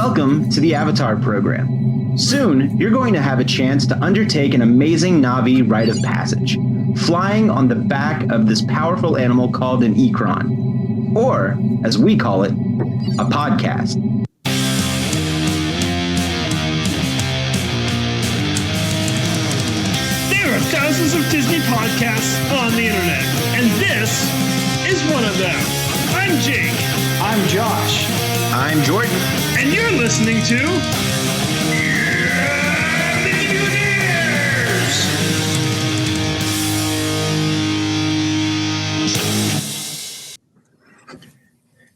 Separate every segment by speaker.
Speaker 1: Welcome to the Avatar program. Soon, you're going to have a chance to undertake an amazing Na'vi rite of passage, flying on the back of this powerful animal called an Ikron, or, as we call it, a podcast.
Speaker 2: There are thousands of Disney podcasts on the internet, and this is one of them. I'm Jake.
Speaker 3: I'm Josh.
Speaker 1: I'm Jordan.
Speaker 2: And you're listening to Mutineers.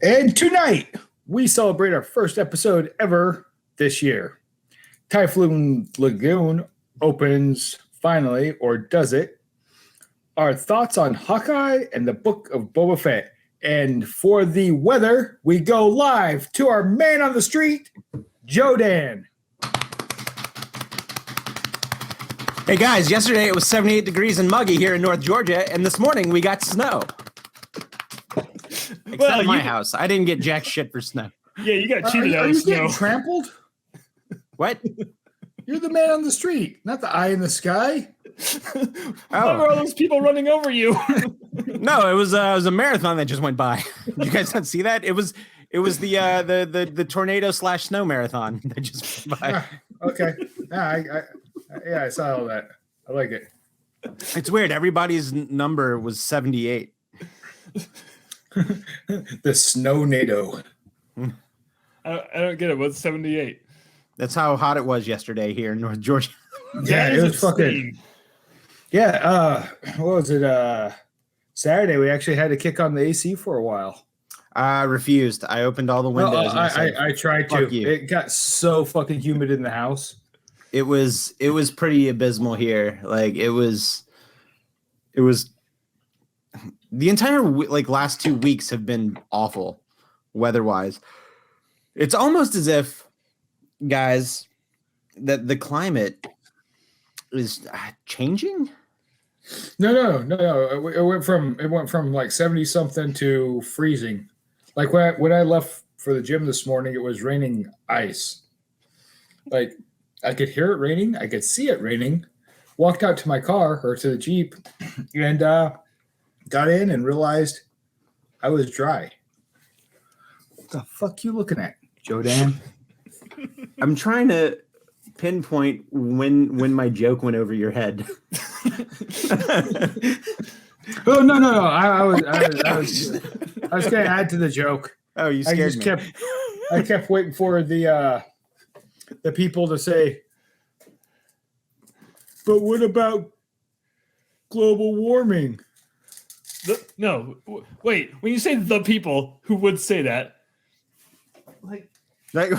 Speaker 3: And tonight, we celebrate our first episode ever this year. Typhoon Lagoon opens finally, or does it? Our thoughts on Hawkeye and the Book of Boba Fett. And for the weather, we go live to our man on the street, Jodan.
Speaker 4: Hey guys, yesterday it was 78 degrees and muggy here in North Georgia, and this morning we got snow. Except my house. I didn't get jack shit for snow.
Speaker 2: Yeah, you got cheated out
Speaker 3: Are
Speaker 2: of
Speaker 3: you
Speaker 2: snow.
Speaker 3: getting trampled?
Speaker 4: What?
Speaker 3: You're the man on the street, not the eye in the sky.
Speaker 2: Why were all those people running over you?
Speaker 4: No, it was a marathon that just went by. Did you guys not see that? It was the tornado / snow marathon that just went by.
Speaker 3: Okay. Yeah, I saw all that. I like it.
Speaker 4: It's weird. Everybody's number was 78.
Speaker 3: The snow-nado.
Speaker 2: I don't get it. What's 78?
Speaker 4: That's how hot it was yesterday here in North Georgia.
Speaker 3: Yeah, it was fucking. Yeah, what was it? Saturday, we actually had to kick on the AC for a while.
Speaker 4: I refused. I opened all the windows.
Speaker 3: I tried to.
Speaker 4: You.
Speaker 3: It got so fucking humid in the house.
Speaker 4: It was pretty abysmal here. Like it was the entire last 2 weeks have been awful weather-wise. It's almost as if, guys, that the climate is changing.
Speaker 3: No. It went from like 70 something to freezing. Like when I left for the gym this morning, it was raining ice. Like I could hear it raining, I could see it raining. Walked out to my car or to the Jeep, and got in and realized I was dry. What the fuck you looking at, Jodan?
Speaker 4: I'm trying to pinpoint when my joke went over your head.
Speaker 3: Oh no! I was gonna add to the joke.
Speaker 4: Oh, you scared me.
Speaker 3: I kept waiting for the people to say, but what about global warming?
Speaker 2: Wait. When you say the people, who would say that?
Speaker 4: Like,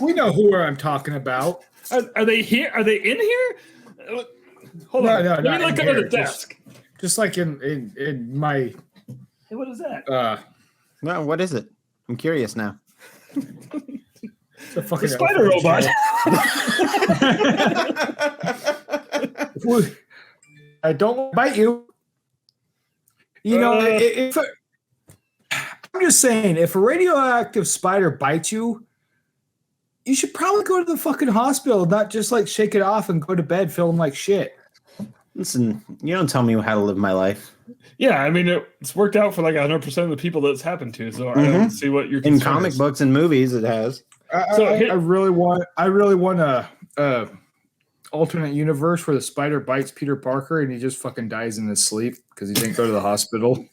Speaker 3: we know who I'm talking about.
Speaker 2: Are they here? Are they in here? Hold on.
Speaker 3: No,
Speaker 2: Let me look under the desk.
Speaker 3: Just like in my.
Speaker 2: Hey, what is that?
Speaker 4: no, what is it? I'm curious now.
Speaker 3: It's a fucking
Speaker 2: spider robot.
Speaker 3: I don't bite you. You know, I'm just saying, if a radioactive spider bites you, you should probably go to the fucking hospital, not just like shake it off and go to bed feeling like shit.
Speaker 4: Listen, you don't tell me how to live my life.
Speaker 2: Yeah, I mean, it's worked out for like 100% of the people that it's happened to. So I don't see what you're
Speaker 4: in comic books and movies. It has.
Speaker 3: I really want a alternate universe where the spider bites Peter Parker and he just fucking dies in his sleep because he didn't go to the hospital.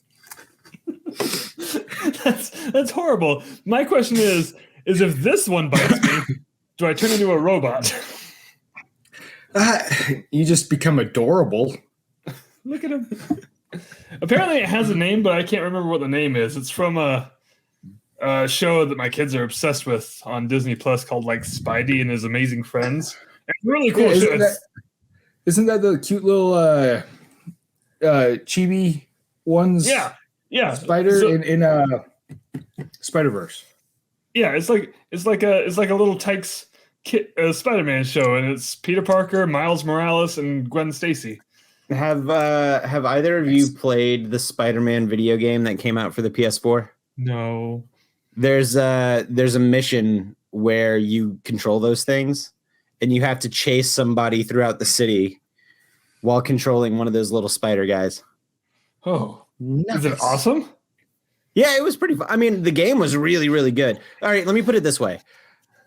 Speaker 2: That's horrible. My question is if this one bites me, do I turn into a robot?
Speaker 3: You just become adorable.
Speaker 2: Look at him. Apparently it has a name, but I can't remember what the name is. It's from a show that my kids are obsessed with on Disney Plus called like Spidey and His Amazing Friends. It's really cool.
Speaker 3: Isn't that the cute little chibi ones?
Speaker 2: Yeah.
Speaker 3: Spider in Spider-Verse.
Speaker 2: Yeah, it's like a little Tykes Spider-Man show, and it's Peter Parker, Miles Morales, and Gwen Stacy.
Speaker 4: Have either of you played the Spider-Man video game that came out for the PS4?
Speaker 2: No.
Speaker 4: There's a mission where you control those things, and you have to chase somebody throughout the city while controlling one of those little spider guys.
Speaker 2: Oh,
Speaker 3: Nice.
Speaker 2: is it awesome?
Speaker 4: Yeah, it was pretty fun. I mean, the game was really, really good. All right, let me put it this way.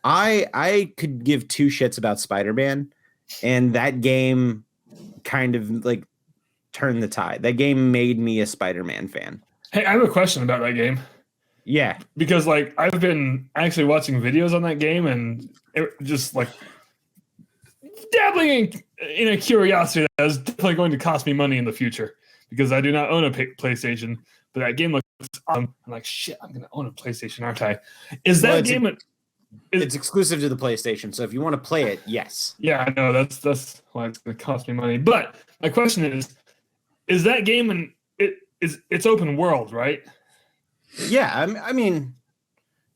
Speaker 4: I could give two shits about Spider-Man, and that game kind of like turned the tide. That game made me a Spider-Man fan.
Speaker 2: Hey, I have a question about that game.
Speaker 4: Yeah.
Speaker 2: Because like I've been actually watching videos on that game and just like dabbling in a curiosity that is definitely going to cost me money in the future because I do not own a PlayStation, but that game looks awesome. I'm like, shit, I'm going to own a PlayStation, aren't I? Is that game...
Speaker 4: It's exclusive to the PlayStation, so if you want to play it, yes.
Speaker 2: Yeah, I know. That's why it's going to cost me money. But my question is that game it's open world, right?
Speaker 4: Yeah, I mean,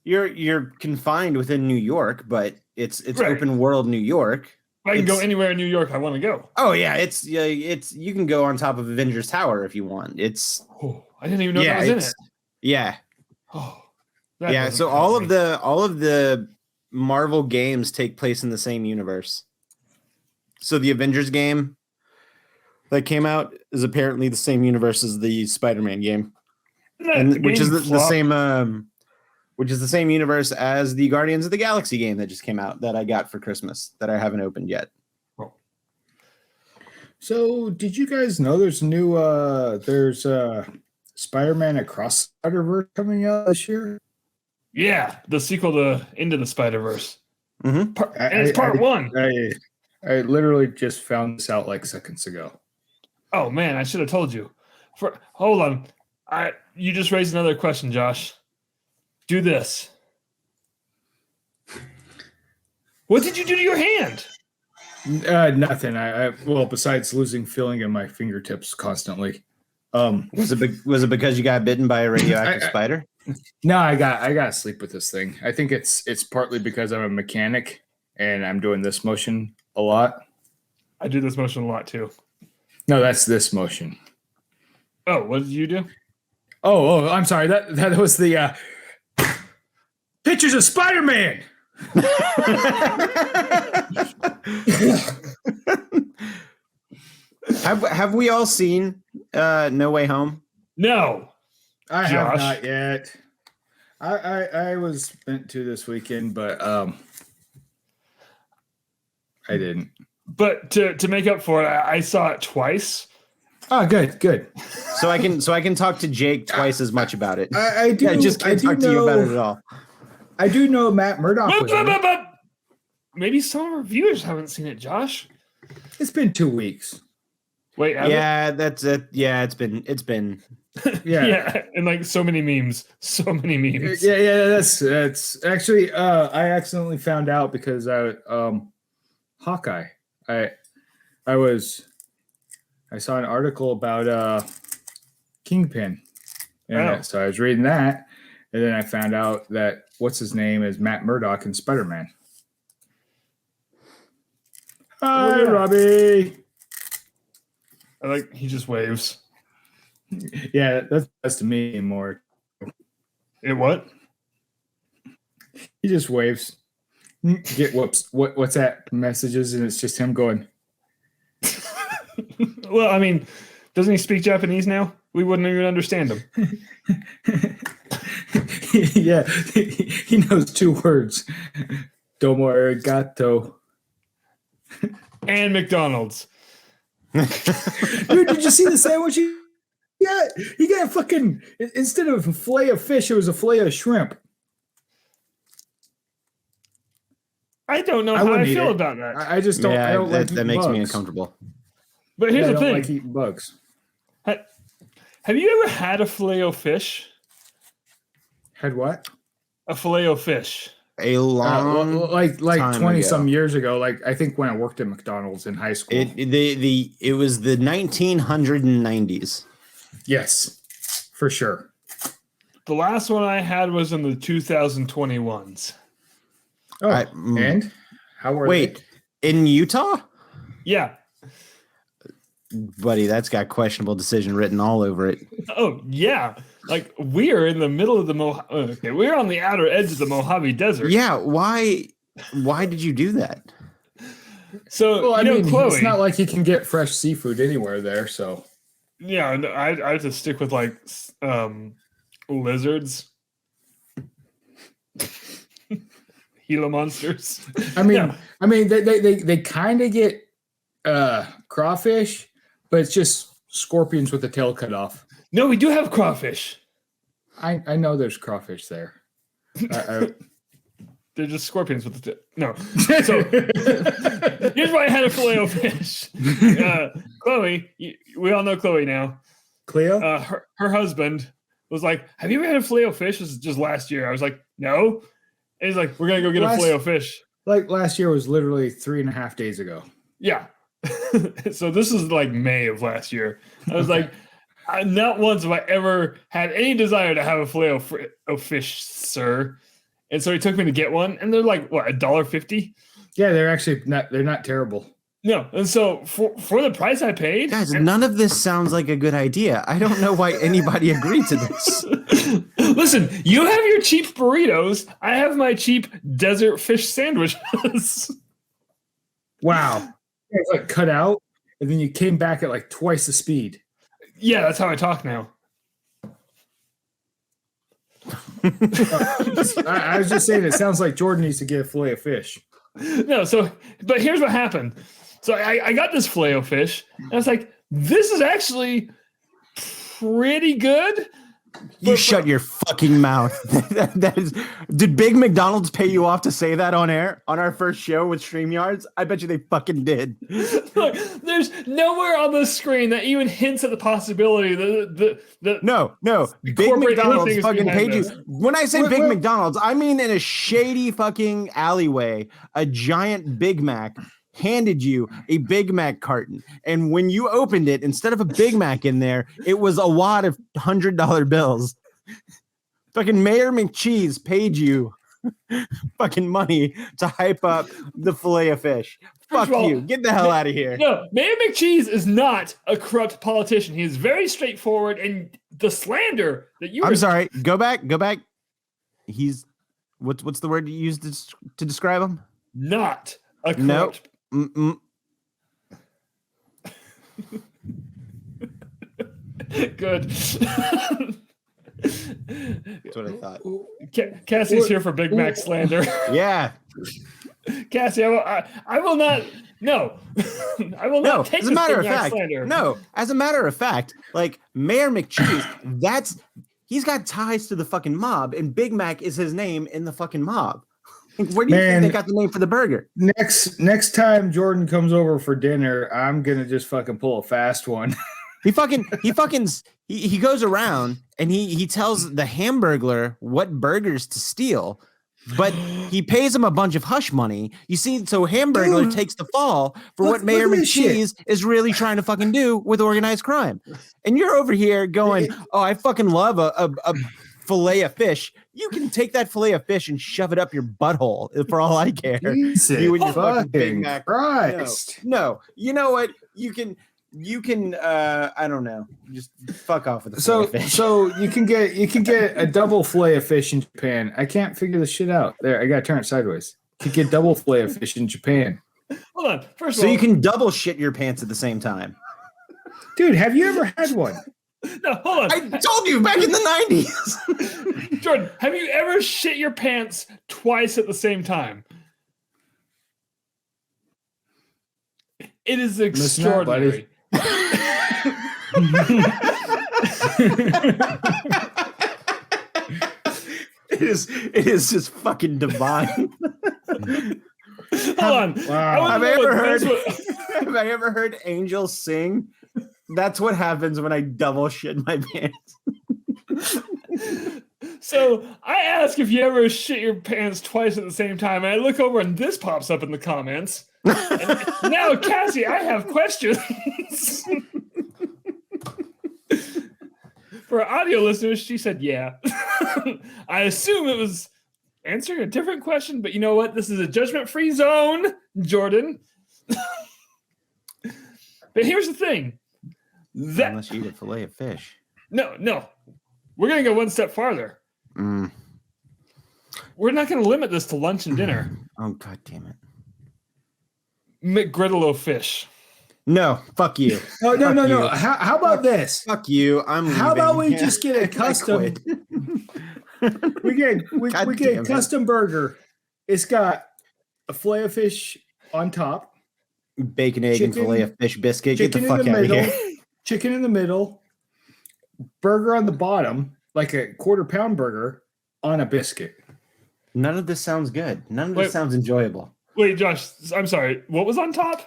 Speaker 4: you're confined within New York, but it's
Speaker 2: Right.
Speaker 4: open world New York.
Speaker 2: I can go anywhere in New York I want to go.
Speaker 4: Oh yeah, it's you can go on top of Avengers Tower if you want. It's
Speaker 2: Oh, I didn't even know that was in it.
Speaker 4: Yeah.
Speaker 2: Oh,
Speaker 4: Yeah, so all of the Marvel games take place in the same universe. So the Avengers game that came out is apparently the same universe as the Spider-Man game, which is the same universe as the Guardians of the Galaxy game that just came out that I got for Christmas that I haven't opened yet.
Speaker 3: So, did you guys know there's Spider-Man Across Spider-Verse coming out this year?
Speaker 2: Yeah, the sequel to Into the Spider-Verse.
Speaker 4: Mm-hmm.
Speaker 2: And it's part one.
Speaker 3: I literally just found this out like seconds ago.
Speaker 2: Oh man, I should have told you. Hold on. You just raised another question, Josh. Do this. What did you do to your hand?
Speaker 3: Nothing. Well, besides losing feeling in my fingertips constantly.
Speaker 4: Was it because you got bitten by a radioactive spider?
Speaker 3: No, I got to sleep with this thing. I think it's partly because I'm a mechanic and I'm doing this motion a lot.
Speaker 2: I do this motion a lot too.
Speaker 3: No, that's this motion.
Speaker 2: Oh, what did you do?
Speaker 3: Oh, I'm sorry. That was the pictures of Spider-Man.
Speaker 4: Have we all seen No Way Home?
Speaker 2: No.
Speaker 3: I have
Speaker 2: Josh.
Speaker 3: not yet. I was meant to this weekend, but I didn't.
Speaker 2: But to make up for it, I saw it twice.
Speaker 3: Oh, good.
Speaker 4: So I can talk to Jake twice as much about it.
Speaker 3: I do.
Speaker 4: I just can't talk to you about it at all.
Speaker 3: I do know Matt Murdock was in it.
Speaker 2: But maybe some of our viewers haven't seen it, Josh.
Speaker 3: It's been 2 weeks.
Speaker 2: Wait,
Speaker 4: Yeah, that's it. Yeah, it's been.
Speaker 3: Yeah.
Speaker 2: and like so many memes.
Speaker 3: Yeah, that's actually I accidentally found out because Hawkeye. I saw an article about Kingpin. And so I was reading that, and then I found out that what's his name is Matt Murdock in Spider-Man. Hi, Robbie.
Speaker 2: He just waves.
Speaker 3: Yeah, that's to me more.
Speaker 2: It what?
Speaker 3: He just waves. Get what's that messages, and it's just him going.
Speaker 2: Well, I mean, doesn't he speak Japanese now? We wouldn't even understand him.
Speaker 3: Yeah, he knows 2 words. Domo arigato.
Speaker 2: And McDonald's.
Speaker 3: Dude, did you see the sandwich? He got fucking, instead of a fillet of fish, it was a fillet of shrimp.
Speaker 2: I don't know how I feel about that.
Speaker 3: I just don't.
Speaker 4: Yeah,
Speaker 3: I don't like
Speaker 4: that makes
Speaker 3: bugs.
Speaker 4: me uncomfortable.
Speaker 2: But here's
Speaker 3: I
Speaker 2: the
Speaker 3: don't
Speaker 2: thing.
Speaker 3: like eating bugs.
Speaker 2: Have you ever had a Filet-O-Fish?
Speaker 3: Had what?
Speaker 2: A Filet-O-Fish.
Speaker 4: A long
Speaker 3: like
Speaker 4: time
Speaker 3: 20
Speaker 4: ago.
Speaker 3: some years ago. Like I think when I worked at McDonald's in high school.
Speaker 4: It was the 1990s.
Speaker 3: Yes, for sure.
Speaker 2: The last one I had was in the 2021s.
Speaker 3: Oh,
Speaker 4: mm.
Speaker 3: and how were
Speaker 4: Wait, in Utah?
Speaker 2: Yeah.
Speaker 4: Buddy, that's got questionable decision written all over it.
Speaker 2: Oh, yeah. Like we're in the middle of the Okay, we're on the outer edge of the Mojave Desert.
Speaker 4: Yeah, why did you do that?
Speaker 2: So
Speaker 3: Well, I mean,
Speaker 2: Chloe,
Speaker 3: it's not like you can get fresh seafood anywhere there. So
Speaker 2: yeah, I have to stick with like lizards, Gila monsters.
Speaker 3: I mean, they kind of get crawfish, but it's just scorpions with the tail cut off.
Speaker 2: No, we do have crawfish.
Speaker 3: I know there's crawfish there.
Speaker 2: They're just scorpions with the no. So here's why I had a Filet-O-Fish. Chloe, we all know Chloe now.
Speaker 3: Cleo?
Speaker 2: Her husband was like, "Have you ever had a Filet-O-Fish?" This is just last year. I was like, "No." And he's like, "We're gonna go get a Filet-O-Fish."
Speaker 3: Like last year was literally 3.5 days ago.
Speaker 2: Yeah. So this is like May of last year. I was like, not once have I ever had any desire to have a Filet-O-Fish, sir. And so he took me to get one, and they're like, what, $1.50?
Speaker 3: Yeah, they're actually not. They're not terrible.
Speaker 2: No, and so for the price I paid,
Speaker 4: Guys, none of this sounds like a good idea. I don't know why anybody agreed to this.
Speaker 2: Listen, you have your cheap burritos. I have my cheap desert fish sandwiches.
Speaker 3: Wow, it's like cut out, and then you came back at like twice the speed.
Speaker 2: Yeah, that's how I talk now.
Speaker 3: I was just saying, it sounds like Jordan needs to get a Filet-O-Fish.
Speaker 2: No, but here's what happened. So I got this Filet-O-Fish, and I was like, this is actually pretty good.
Speaker 4: You shut your fucking mouth. that is. Did Big McDonald's pay you off to say that on air on our first show with StreamYards? I bet you they fucking did.
Speaker 2: Look, there's nowhere on the screen that even hints at the possibility that
Speaker 4: No. Big McDonald's fucking paid you. When I say Big McDonald's, I mean in a shady fucking alleyway, a giant Big Mac handed you a Big Mac carton, and when you opened it, instead of a Big Mac in there, it was a wad of $100 bills. Fucking Mayor McCheese paid you fucking money to hype up the Filet-O-Fish. Fuck you. Get the hell out of here.
Speaker 2: No, Mayor McCheese is not a corrupt politician. He is very straightforward, and the slander that you
Speaker 4: I'm sorry. Go back. He's what's the word you used to describe him?
Speaker 2: Not a corrupt.
Speaker 4: Nope.
Speaker 2: Good.
Speaker 4: That's what I thought.
Speaker 2: Cassie's here for Big Mac slander.
Speaker 4: Yeah.
Speaker 2: Cassie, I will not. No, I will not take
Speaker 4: as a matter
Speaker 2: Big
Speaker 4: of
Speaker 2: Mac
Speaker 4: fact,
Speaker 2: slander.
Speaker 4: no. As a matter of fact, like Mayor McCheese, he's got ties to the fucking mob, and Big Mac is his name in the fucking mob. Where do you think they got the name for the burger?
Speaker 3: Next time Jordan comes over for dinner, I'm gonna just fucking pull a fast one.
Speaker 4: He goes around and he tells the Hamburglar what burgers to steal, but he pays him a bunch of hush money. You see, so Hamburglar takes the fall for what Mayor McCheese is really trying to fucking do with organized crime. And you're over here going, "Oh, I fucking love a Filet-O-Fish." You can take that Filet-O-Fish and shove it up your butthole for all I care. You and your fucking Big Mac.
Speaker 3: Christ.
Speaker 4: No. You know what? You can I don't know. Just fuck off with the Filet-O-Fish.
Speaker 3: So you can get a double Filet-O-Fish in Japan. I can't figure this shit out. There, I gotta turn it sideways. You can get double Filet-O-Fish in Japan.
Speaker 2: Hold on. First of
Speaker 4: So
Speaker 2: all,
Speaker 4: you can double shit your pants at the same time.
Speaker 3: Dude, have you ever had one?
Speaker 2: No, hold on.
Speaker 4: I told you back in the 90s.
Speaker 2: Jordan, have you ever shit your pants twice at the same time? It is extraordinary.
Speaker 4: It is just fucking divine.
Speaker 2: Hold on.
Speaker 3: Wow.
Speaker 4: Have I ever heard angels sing? That's what happens when I double shit my pants.
Speaker 2: So I ask if you ever shit your pants twice at the same time, and I look over and this pops up in the comments. And now, Cassie, I have questions. For our audio listeners, she said, yeah. I assume it was answering a different question, but you know what? This is a judgment-free zone, Jordan. But here's the thing.
Speaker 4: Unless you eat a Filet-O-Fish.
Speaker 2: No. We're going to go one step farther.
Speaker 4: Mm.
Speaker 2: We're not going to limit this to lunch and dinner.
Speaker 4: Oh, God damn it.
Speaker 2: McGriddle-O-Fish.
Speaker 4: No, fuck you.
Speaker 3: No. How about this?
Speaker 4: Fuck you. I'm leaving.
Speaker 3: How about we just get a
Speaker 4: I
Speaker 3: custom?
Speaker 4: quit.
Speaker 3: we get
Speaker 4: God
Speaker 3: a
Speaker 4: damn it.
Speaker 3: custom burger. It's got a Filet-O-Fish on top,
Speaker 4: Bacon, egg, and
Speaker 3: Chicken-
Speaker 4: Filet-O-Fish biscuit. Get the
Speaker 3: chicken
Speaker 4: fuck
Speaker 3: in the
Speaker 4: out of
Speaker 3: middle,
Speaker 4: here.
Speaker 3: chicken in the middle, burger on the bottom, like a quarter-pound burger on a biscuit.
Speaker 4: None of this sounds good. None of
Speaker 2: Wait.
Speaker 4: this sounds enjoyable.
Speaker 2: Wait, Josh, I'm sorry. What was on top?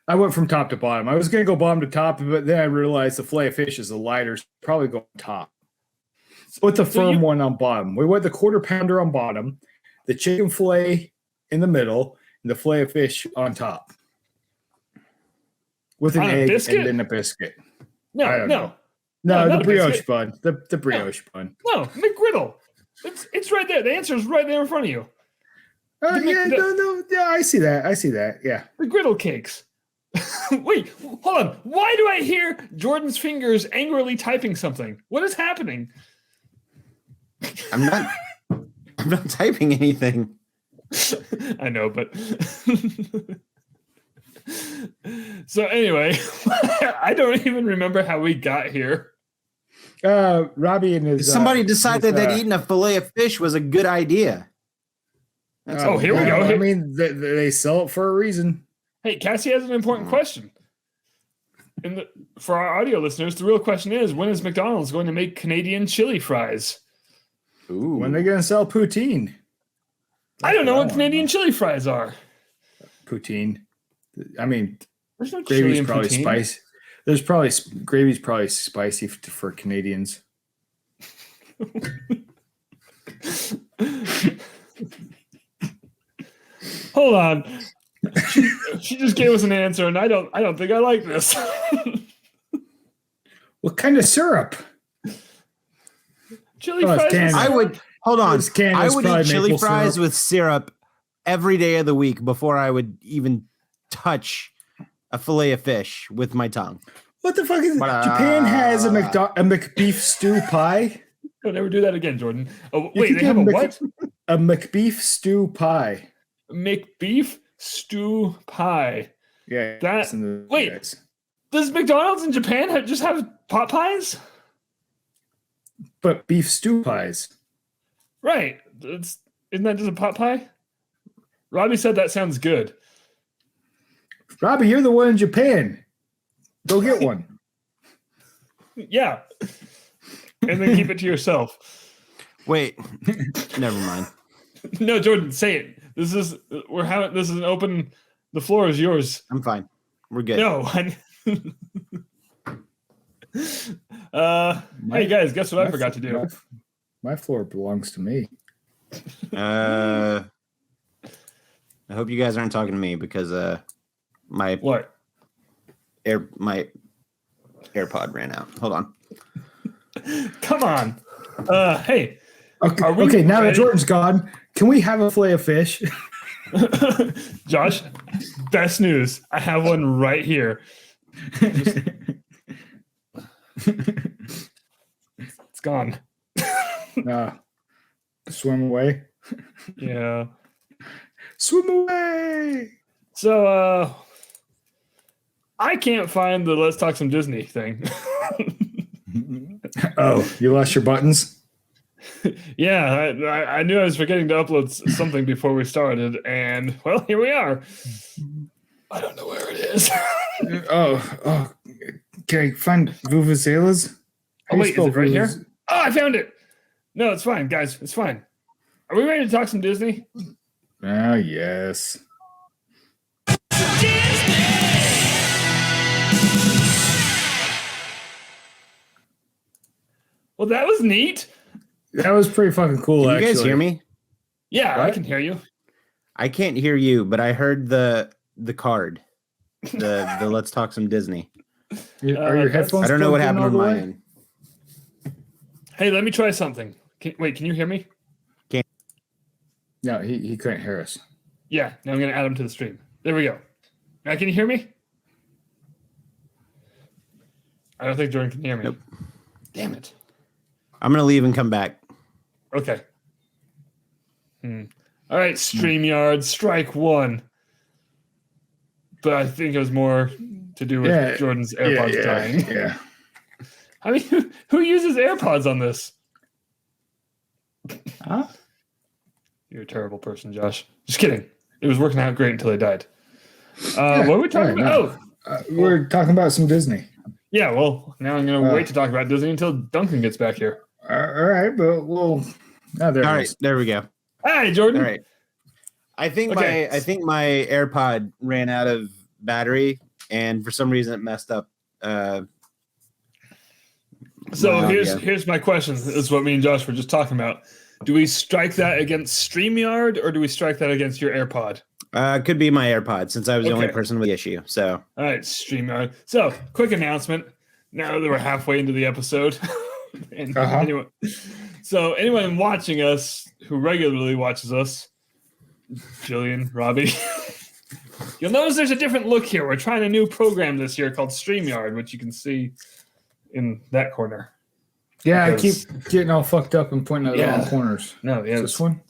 Speaker 3: I went from top to bottom. I was going to go bottom to top, but then I realized the Filet-O-Fish is a lighter, so probably go top. With the
Speaker 2: So
Speaker 3: firm
Speaker 2: you-
Speaker 3: one on bottom. We went the quarter pounder on bottom, the chicken fillet in the middle, and the Filet-O-Fish on top. With an
Speaker 2: On a
Speaker 3: egg
Speaker 2: biscuit?
Speaker 3: and then a biscuit. I
Speaker 2: No,
Speaker 3: don't
Speaker 2: no.
Speaker 3: know.
Speaker 2: No,
Speaker 3: No,
Speaker 2: not
Speaker 3: the
Speaker 2: a
Speaker 3: brioche
Speaker 2: biscuit.
Speaker 3: bun. The brioche bun.
Speaker 2: No, McGriddle. It's right there. The answer is right there in front of you.
Speaker 3: Oh,
Speaker 2: The Mc-
Speaker 3: yeah,
Speaker 2: the-
Speaker 3: no. Yeah, I see that. Yeah.
Speaker 2: The griddle cakes. Wait, hold on. Why do I hear Jordan's fingers angrily typing something? What is happening?
Speaker 4: I'm not typing anything.
Speaker 2: I know, but so anyway, I don't even remember how we got here.
Speaker 3: Robbie and his
Speaker 4: Somebody decided
Speaker 3: his,
Speaker 4: that eating a fillet of fish was a good idea.
Speaker 2: Oh, here we go.
Speaker 3: I mean, they sell it for a reason.
Speaker 2: Hey, Cassie has an important question. For our audio listeners, the real question is: when is McDonald's going to make Canadian chili fries?
Speaker 4: Ooh.
Speaker 3: When they're gonna sell poutine?
Speaker 2: I don't know what
Speaker 3: want.
Speaker 2: Canadian chili fries are.
Speaker 3: Poutine. I mean,
Speaker 2: There's no chili
Speaker 3: gravy's
Speaker 2: in
Speaker 3: probably
Speaker 2: poutine.
Speaker 3: spicy. There's probably gravy's probably spicy for Canadians.
Speaker 2: Hold on. She just gave us an answer, and I don't think I like this.
Speaker 3: What kind of syrup?
Speaker 2: Chili
Speaker 3: Oh, it's
Speaker 2: fries.
Speaker 3: canned.
Speaker 2: with
Speaker 4: I would hold on.
Speaker 3: This can
Speaker 4: I
Speaker 3: is
Speaker 4: would
Speaker 3: probably
Speaker 4: eat chili
Speaker 3: maple
Speaker 4: fries
Speaker 3: syrup.
Speaker 4: with syrup every day of the week before I would even touch a fillet of fish with my tongue.
Speaker 3: What the fuck is it? Japan has a McBeef stew pie.
Speaker 2: Don't ever do that again, Jordan. Oh,
Speaker 3: You
Speaker 2: wait,
Speaker 3: can
Speaker 2: they have a
Speaker 3: get
Speaker 2: what?
Speaker 3: A McBeef stew pie.
Speaker 2: McBeef stew pie.
Speaker 3: Yeah.
Speaker 2: That-
Speaker 3: it's in the-
Speaker 2: wait.
Speaker 3: yes.
Speaker 2: Does McDonald's in Japan just have pot pies?
Speaker 3: But beef stew pies.
Speaker 2: Right. Isn't that just a pot pie? Robbie said that sounds good.
Speaker 3: Robbie, you're the one in Japan. Go get one.
Speaker 2: Yeah. And then keep it to yourself.
Speaker 4: Wait, never mind.
Speaker 2: No, Jordan, say it. This is an open. The floor is yours.
Speaker 4: I'm fine. We're good.
Speaker 2: No. Hey guys, guess what I forgot to do?
Speaker 3: My floor belongs to me.
Speaker 4: I hope you guys aren't talking to me because my
Speaker 2: What?
Speaker 4: my AirPod ran out. Hold on.
Speaker 2: Come on. Hey.
Speaker 3: Okay,
Speaker 2: Are we
Speaker 3: okay, now that
Speaker 2: ready?
Speaker 3: Jordan's gone, can we have a fillet of fish?
Speaker 2: Josh, best news. I have one right here. It's gone.
Speaker 3: Swim away.
Speaker 2: Yeah.
Speaker 3: Swim away.
Speaker 2: So I can't find the Let's Talk Some Disney thing.
Speaker 3: Oh, you lost your buttons?
Speaker 2: Yeah, I knew I was forgetting to upload something before we started, and well, here we are. I don't know where it is.
Speaker 3: Oh, can I find Vuvuzelas?
Speaker 2: Oh, wait, is it right here? Oh, I found it. No, it's fine, guys. It's fine. Are we ready to talk some Disney?
Speaker 3: Oh, yes.
Speaker 2: Well, that was neat.
Speaker 3: That was pretty fucking cool,
Speaker 4: Can you
Speaker 3: actually.
Speaker 4: guys hear me?
Speaker 2: Yeah, I
Speaker 3: What?
Speaker 2: can hear you.
Speaker 4: I can't hear you, but I heard the card. The Let's Talk Some Disney.
Speaker 3: Are your
Speaker 2: that's-
Speaker 3: headphones
Speaker 4: I don't know what
Speaker 3: plugged in
Speaker 4: happened
Speaker 3: all
Speaker 4: on
Speaker 3: the
Speaker 4: my
Speaker 3: way?
Speaker 4: end.
Speaker 2: Hey, let me try something. Wait, can you hear me?
Speaker 3: No, he couldn't hear us.
Speaker 2: Yeah, now I'm going to add him to the stream. There we go. Now, can you hear me? I don't think Jordan can hear me.
Speaker 4: Nope.
Speaker 2: Damn it.
Speaker 4: I'm gonna leave and come back.
Speaker 2: Okay. All right, StreamYard, strike one. But I think it was more to do with Jordan's AirPods dying.
Speaker 3: Yeah.
Speaker 2: I mean, who uses AirPods on this?
Speaker 3: Huh?
Speaker 2: You're a terrible person, Josh. Just kidding. It was working out great until they died. What are we talking about?
Speaker 3: We're talking about some Disney.
Speaker 2: Yeah, well, now I'm going to wait to talk about Disney until Duncan gets back here.
Speaker 3: All right, but we'll.
Speaker 4: All right, there we go.
Speaker 2: Hi, Jordan.
Speaker 4: All right. I think my AirPod ran out of battery, and for some reason it messed up.
Speaker 2: So here's my question. This is what me and Josh were just talking about. Do we strike that against StreamYard, or do we strike that against your AirPod?
Speaker 4: Could be my AirPod, since I was the only person with the issue. So,
Speaker 2: all right, StreamYard. So, quick announcement. Now that we're halfway into the episode, and anyone watching us who regularly watches us, Jillian, Robbie, you'll notice there's a different look here. We're trying a new program this year called StreamYard, which you can see in that corner.
Speaker 3: Yeah, I keep getting all fucked up and pointing at the wrong corners.
Speaker 2: No, yeah,
Speaker 3: this one.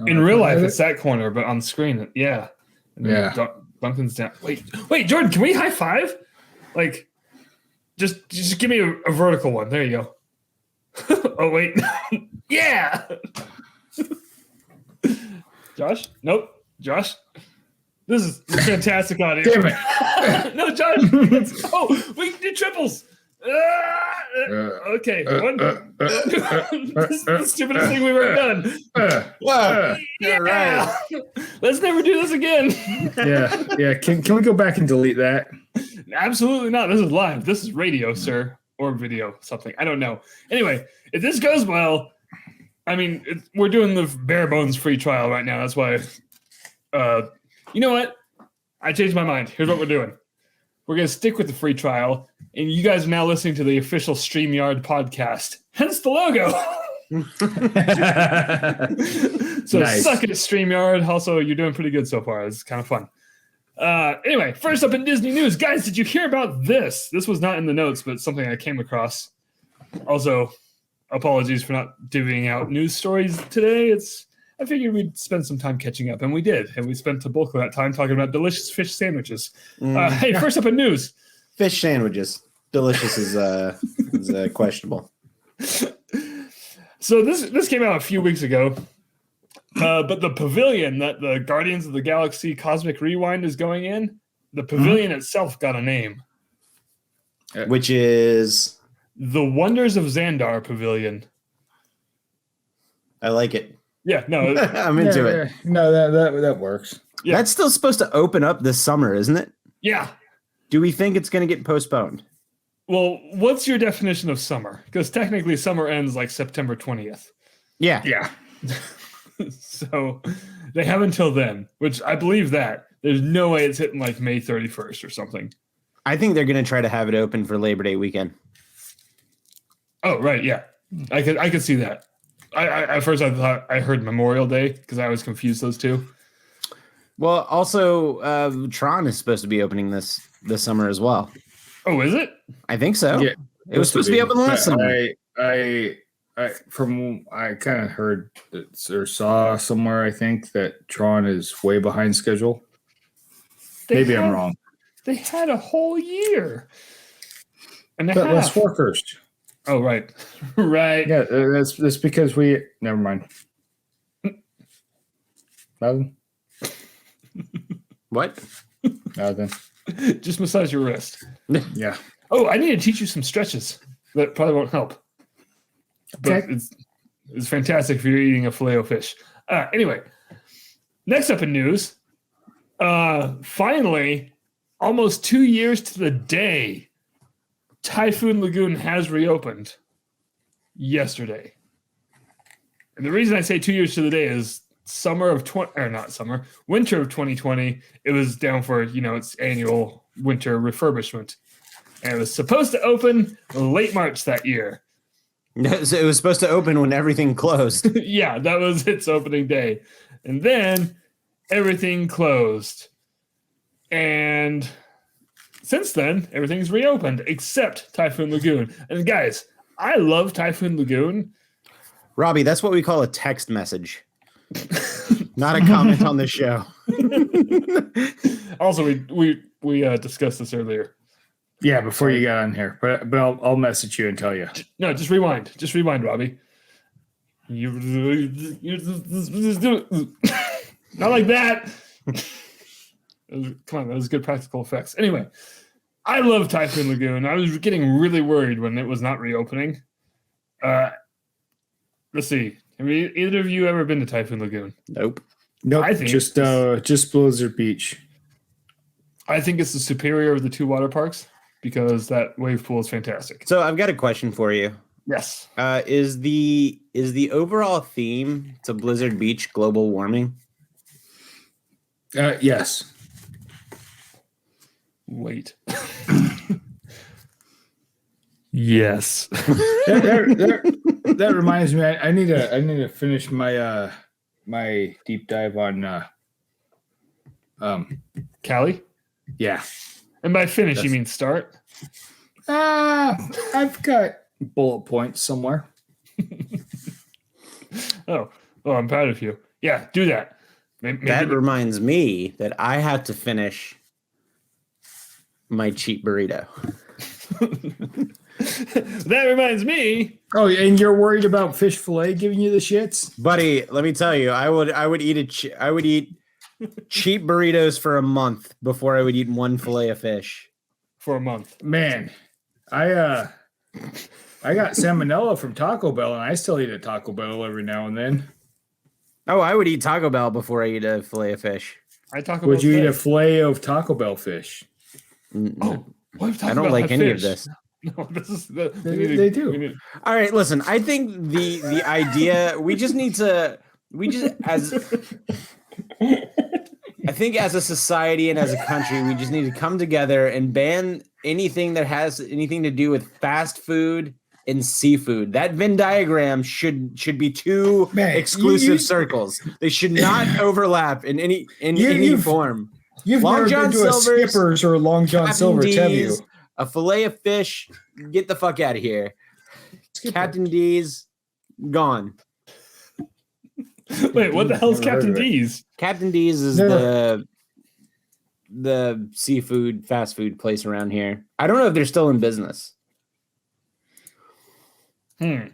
Speaker 2: In real life, it's that corner, but on screen, yeah. Duncan's down. Wait, Jordan, can we high five? Like, just give me a vertical one. There you go. Oh wait, yeah. Josh, nope. Josh, this is fantastic audio. Damn it. No, Josh. We can do triples. Okay. This is the stupidest thing we've ever done.
Speaker 4: Wow. You're right.
Speaker 2: Let's never do this again.
Speaker 3: Yeah. Can we go back and delete that?
Speaker 2: Absolutely not. This is live. This is radio, sir, or video, something. I don't know. Anyway, if this goes well, I mean, we're doing the bare bones free trial right now. That's why. You know what? I changed my mind. Here's what we're doing. We're going to stick with the free trial, and you guys are now listening to the official StreamYard podcast, hence the logo. So nice. Suck it, StreamYard. Also, you're doing pretty good so far. It's kind of fun. Anyway, first up in Disney news. Guys, did you hear about this? This was not in the notes, but something I came across. Also, apologies for not divvying out news stories today. I figured we'd spend some time catching up, and we did. And we spent the bulk of that time talking about delicious fish sandwiches. Hey, first up in news.
Speaker 4: Fish sandwiches. Delicious is questionable.
Speaker 2: So this came out a few weeks ago. But the pavilion that the Guardians of the Galaxy Cosmic Rewind is going in, the pavilion itself got a name.
Speaker 4: Which is?
Speaker 2: The Wonders of Xandar Pavilion.
Speaker 4: I like it.
Speaker 2: Yeah, no.
Speaker 4: I'm into it.
Speaker 3: No, that works.
Speaker 4: Yeah. That's still supposed to open up this summer, isn't it?
Speaker 2: Yeah.
Speaker 4: Do we think it's going to get postponed?
Speaker 2: Well, what's your definition of summer? Because technically summer ends like September 20th.
Speaker 4: Yeah.
Speaker 3: Yeah.
Speaker 2: So they have until then, which I believe that. There's no way it's hitting like May 31st or something.
Speaker 4: I think they're going to try to have it open for Labor Day weekend.
Speaker 2: Oh, right. Yeah. I could see that. I at first I thought I heard Memorial Day because I always confused those two.
Speaker 4: Well, also Tron is supposed to be opening this summer as well.
Speaker 2: Oh, is it?
Speaker 4: I think so.
Speaker 3: Yeah,
Speaker 4: it was supposed to be open last summer.
Speaker 3: I kind of heard that, or saw somewhere, I think, that Tron is way behind schedule. Maybe I'm wrong.
Speaker 2: They had a whole year. And
Speaker 3: but less workers.
Speaker 2: Oh, right. Right.
Speaker 3: Yeah, that's because never mind. Nothing.
Speaker 4: What?
Speaker 3: Nothing.
Speaker 2: Just massage your wrist.
Speaker 3: Yeah.
Speaker 2: Oh, I need to teach you some stretches. That probably won't help. But
Speaker 3: okay.
Speaker 2: It's fantastic if you're eating a Filet-O-Fish. Anyway, next up in news, finally, almost 2 years to the day, Typhoon Lagoon has reopened yesterday. And the reason I say 2 years to the day is winter of 2020, it was down for, its annual winter refurbishment. And it was supposed to open late March that year.
Speaker 4: So it was supposed to open when everything closed.
Speaker 2: Yeah, that was its opening day. And then everything closed. And since then, everything's reopened except Typhoon Lagoon. And guys, I love Typhoon Lagoon.
Speaker 4: Robbie, that's what we call a text message, not a comment on the show.
Speaker 2: Also, we discussed this earlier.
Speaker 3: Yeah, before you got on here, but I'll message you and tell you.
Speaker 2: No, just rewind. Just rewind, Robbie. You not like that. Come on, that was good practical effects. Anyway, I love Typhoon Lagoon. I was getting really worried when it was not reopening. Let's see. Have either of you ever been to Typhoon Lagoon?
Speaker 4: Nope.
Speaker 3: Nope.
Speaker 2: I think
Speaker 3: just Blizzard Beach.
Speaker 2: I think it's the superior of the two water parks because that wave pool is fantastic.
Speaker 4: So I've got a question for you.
Speaker 2: Yes.
Speaker 4: Is the overall theme to Blizzard Beach global warming?
Speaker 3: Yes.
Speaker 2: Wait. Yes.
Speaker 3: That reminds me. I need to finish my my deep dive on
Speaker 2: Callie?
Speaker 3: yeah.
Speaker 2: And by finish, you mean start?
Speaker 3: I've got bullet points somewhere.
Speaker 2: Oh, I'm proud of you. Yeah, do that. Maybe
Speaker 4: That reminds me that I have to finish my cheap burrito.
Speaker 2: That reminds me.
Speaker 3: Oh, and you're worried about fish fillet giving you the shits?
Speaker 4: Buddy, let me tell you, I would eat cheap burritos for a month before I would eat one Filet-O-Fish.
Speaker 2: For a month.
Speaker 3: Man, I got salmonella from Taco Bell, and I still eat at Taco Bell every now and then.
Speaker 4: Oh, I would eat Taco Bell before I eat a Filet-O-Fish.
Speaker 2: I talk about
Speaker 3: Would you eat a fillet of Taco Bell fish?
Speaker 2: Oh,
Speaker 4: I don't like any of this.
Speaker 2: No, this is
Speaker 3: They do.
Speaker 4: All right, listen. I think the idea I think as a society and as a country, we just need to come together and ban anything that has anything to do with fast food and seafood. That Venn diagram should be two exclusive circles. They should not overlap in any form.
Speaker 3: You've
Speaker 4: Long
Speaker 3: never
Speaker 4: John
Speaker 3: been to
Speaker 4: Silver's,
Speaker 3: a Skippers or Long John
Speaker 4: Captain
Speaker 3: Silver's, have you?
Speaker 4: D's, a Filet-O-Fish, get the fuck out of here. Captain D's, gone.
Speaker 2: Wait, what the hell's
Speaker 3: Never heard
Speaker 2: Captain
Speaker 3: of it.
Speaker 2: D's?
Speaker 4: Captain D's is the seafood fast food place around here. I don't know if they're still in business. But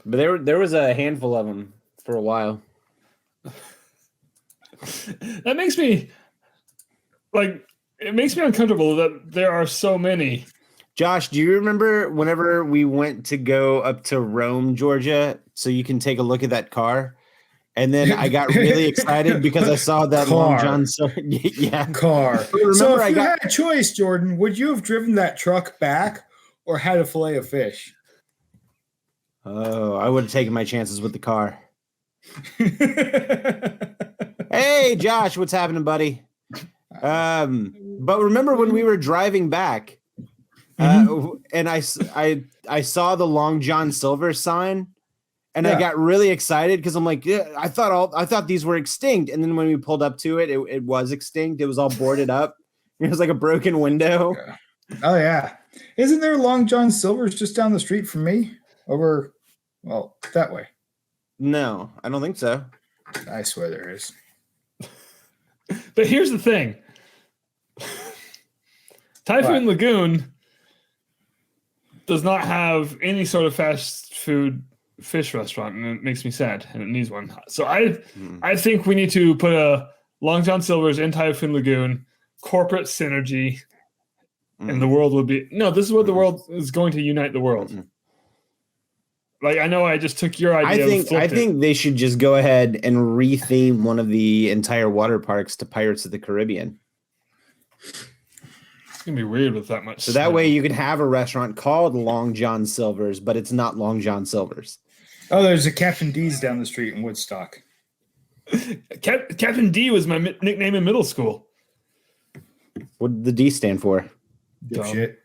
Speaker 4: there was a handful of them for a while.
Speaker 2: That makes me it makes me uncomfortable that there are so many.
Speaker 4: Josh, do you remember whenever we went to go up to Rome, Georgia, so you can take a look at that car? And then I got really excited because I saw that Long John Silver. Yeah,
Speaker 3: Car.
Speaker 4: Remember,
Speaker 3: So if
Speaker 4: I
Speaker 3: you
Speaker 4: got
Speaker 3: had a choice, Jordan, would you have driven that truck back or had a fillet of fish?
Speaker 4: Oh, I would have taken my chances with the car. Hey, Josh, what's happening, buddy? But remember when we were driving back, and I saw the Long John Silver sign, and I got really excited because I'm like, yeah, I thought these were extinct, and then when we pulled up to it, it was extinct. It was all boarded up. It was like a broken window.
Speaker 3: Oh yeah, isn't there Long John Silver's just down the street from me? Over, well, that way.
Speaker 4: No, I don't think so.
Speaker 3: I swear there is.
Speaker 2: But here's the thing. Typhoon Lagoon does not have any sort of fast food fish restaurant, and it makes me sad, and it needs one. So I think we need to put a Long John Silver's in Typhoon Lagoon, corporate synergy, and the world will be... No, this is what the world is going to unite the world. Like, I know I just took your idea.
Speaker 4: I think they should just go ahead and retheme one of the entire water parks to Pirates of the Caribbean.
Speaker 2: It's going to be weird with that much.
Speaker 4: So that way you can have a restaurant called Long John Silver's, but it's not Long John Silver's.
Speaker 3: Oh, there's a Captain D's down the street in Woodstock.
Speaker 2: Captain D was my nickname in middle school.
Speaker 4: What did the D stand for?
Speaker 3: Shit.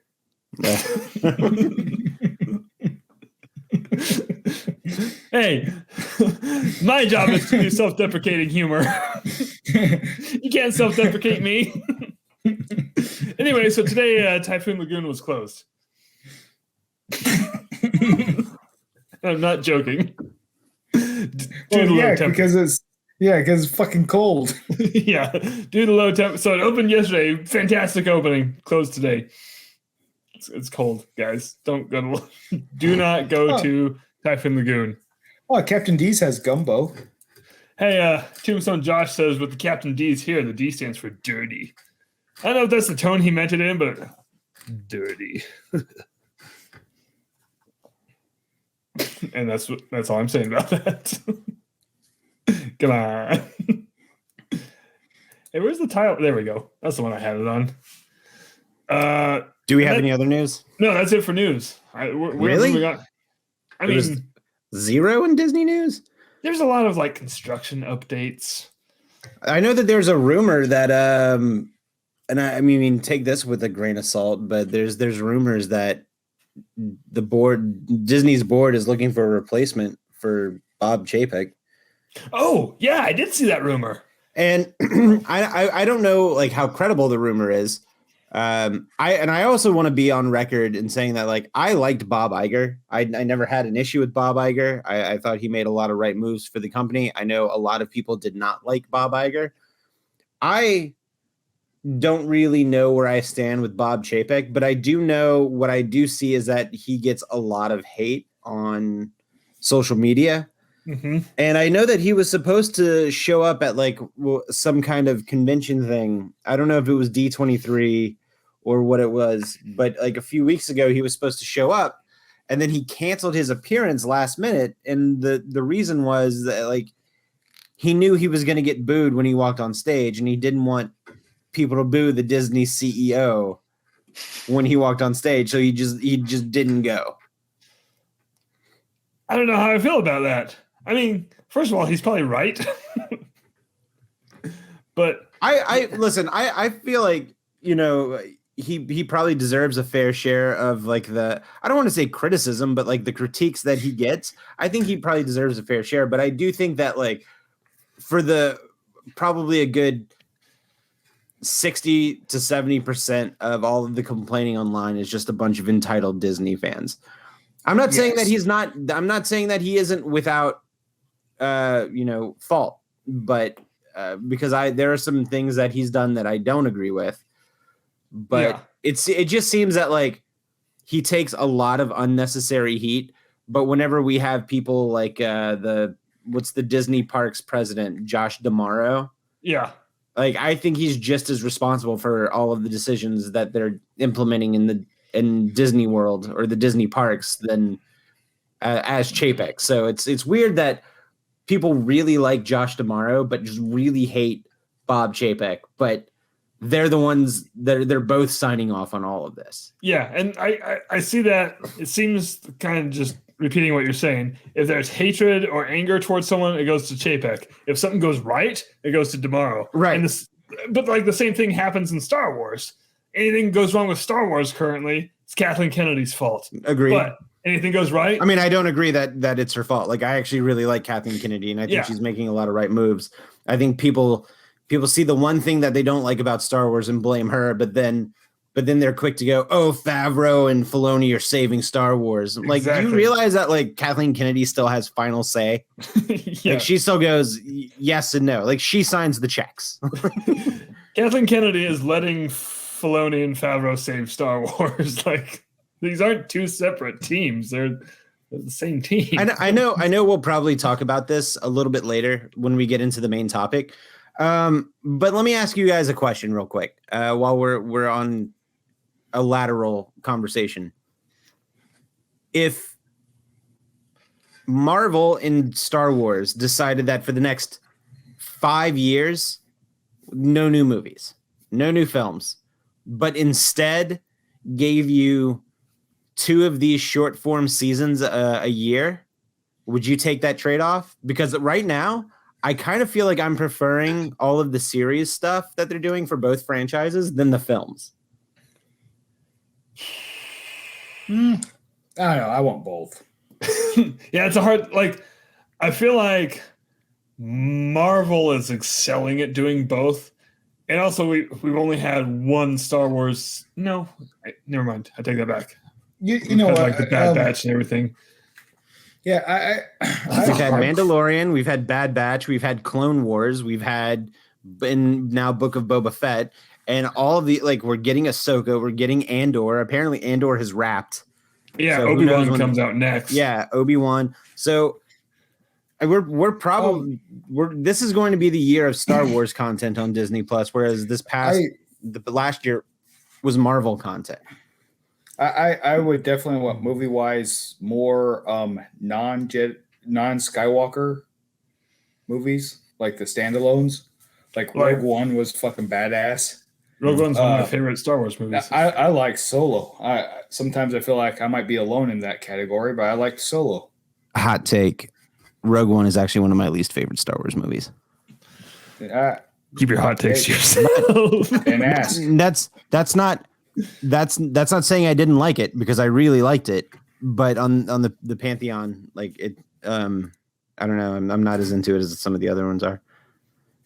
Speaker 2: Hey, my job is to do self-deprecating humor. You can't self-deprecate me. Anyway, so today Typhoon Lagoon was closed. I'm not joking.
Speaker 3: Well, yeah, because it's fucking cold.
Speaker 2: Yeah, due to low temp. So it opened yesterday. Fantastic opening. Closed today. It's cold, guys. Don't go to. Do not go to Typhoon Lagoon.
Speaker 3: Oh, Captain D's has gumbo.
Speaker 2: Hey, Tombstone Josh says with the Captain D's here, the D stands for dirty. I don't know if that's the tone he meant it in, but dirty. And that's all I'm saying about that. Come on. Hey, where's the title? There we go. That's the one I had it on.
Speaker 4: Do we have any other news?
Speaker 2: No, that's it for news.
Speaker 4: Really?
Speaker 2: I mean,
Speaker 4: zero in Disney news?
Speaker 2: There's a lot of like construction updates.
Speaker 4: I know that there's a rumor that and I mean take this with a grain of salt, but there's rumors that Disney's board is looking for a replacement for Bob Chapek.
Speaker 2: Oh, yeah, I did see that rumor.
Speaker 4: And I don't know like how credible the rumor is. I also want to be on record in saying that like I liked Bob Iger. I never had an issue with Bob Iger. I thought he made a lot of right moves for the company. I know a lot of people did not like Bob Iger. I don't really know where I stand with Bob Chapek, but I do know what I do see is that he gets a lot of hate on social media.
Speaker 2: Mm-hmm.
Speaker 4: And I know that he was supposed to show up at like some kind of convention thing. I don't know if it was D23 or what it was, but like a few weeks ago, he was supposed to show up and then he canceled his appearance last minute. And the reason was that like he knew he was going to get booed when he walked on stage and he didn't want people to boo the Disney CEO when he walked on stage. So he just didn't go.
Speaker 2: I don't know how I feel about that. I mean, first of all, he's probably right. But
Speaker 4: I listen, I feel like, you know, he probably deserves a fair share of like I don't want to say criticism, but like the critiques that he gets. I think he probably deserves a fair share, but I do think that like for probably a good 60 to 70% of all of the complaining online is just a bunch of entitled Disney fans. I'm not saying that I'm not saying that he isn't without fault, but because there are some things that he's done that I don't agree with, but it just seems that like he takes a lot of unnecessary heat. But whenever we have people like what's the Disney parks president, Josh D'Amaro, like I think he's just as responsible for all of the decisions that they're implementing in Disney World or the Disney parks than as Chapek. So it's weird that people really like Josh D'Amaro, but just really hate Bob Chapek. But they're the ones that they're both signing off on all of this.
Speaker 2: Yeah, and I see that. It seems kind of just repeating what you're saying. If there's hatred or anger towards someone, it goes to Chapek. If something goes right, it goes to D'Amaro.
Speaker 4: Right.
Speaker 2: But like the same thing happens in Star Wars. Anything goes wrong with Star Wars currently, it's Kathleen Kennedy's fault.
Speaker 4: Agreed.
Speaker 2: But anything goes right.
Speaker 4: I mean, I don't agree that it's her fault. Like, I actually really like Kathleen Kennedy, and I think she's making a lot of right moves. I think people see the one thing that they don't like about Star Wars and blame her, but then they're quick to go, oh, Favreau and Filoni are saving Star Wars. Like, do you realize that like Kathleen Kennedy still has final say? Like, she still goes yes and no. Like, she signs the checks.
Speaker 2: Kathleen Kennedy is letting Filoni and Favreau save Star Wars. Like, these aren't two separate teams. They're the same team.
Speaker 4: I know we'll probably talk about this a little bit later when we get into the main topic. But let me ask you guys a question real quick while we're on a lateral conversation. If Marvel and Star Wars decided that for the next 5 years, no new movies, no new films, but instead gave you 2 of these short form seasons a year, would you take that trade-off? Because right now, I kind of feel like I'm preferring all of the series stuff that they're doing for both franchises than the films.
Speaker 3: I don't know. I want both.
Speaker 2: Yeah, it's a hard, like, I feel like Marvel is excelling at doing both. And also, we've only had one Star Wars. No, never mind. I take that back.
Speaker 3: you know what?
Speaker 2: like the Bad Batch and everything.
Speaker 3: Yeah,
Speaker 4: We've had Mandalorian, we've had Bad Batch, we've had Clone Wars, we've had now Book of Boba Fett, and all of the we're getting Ahsoka, we're getting Andor. Apparently, Andor has wrapped.
Speaker 2: Yeah,
Speaker 4: So
Speaker 2: Obi-Wan comes out next.
Speaker 4: Yeah, Obi-Wan. So we're probably this is going to be the year of Star Wars content on Disney Plus, whereas the last year was Marvel content.
Speaker 3: I would definitely want movie-wise more non-Skywalker movies, like the standalones. Like Rogue One was fucking badass.
Speaker 2: Rogue One's one of my favorite Star Wars movies.
Speaker 3: I like Solo. Sometimes I feel like I might be alone in that category, but I like Solo.
Speaker 4: Hot take. Rogue One is actually one of my least favorite Star Wars movies.
Speaker 2: Keep your hot takes to yourself.
Speaker 3: And ask.
Speaker 4: That's not saying I didn't like it, because I really liked it, but on the Pantheon, like it, I don't know, I'm not as into it as some of the other ones are.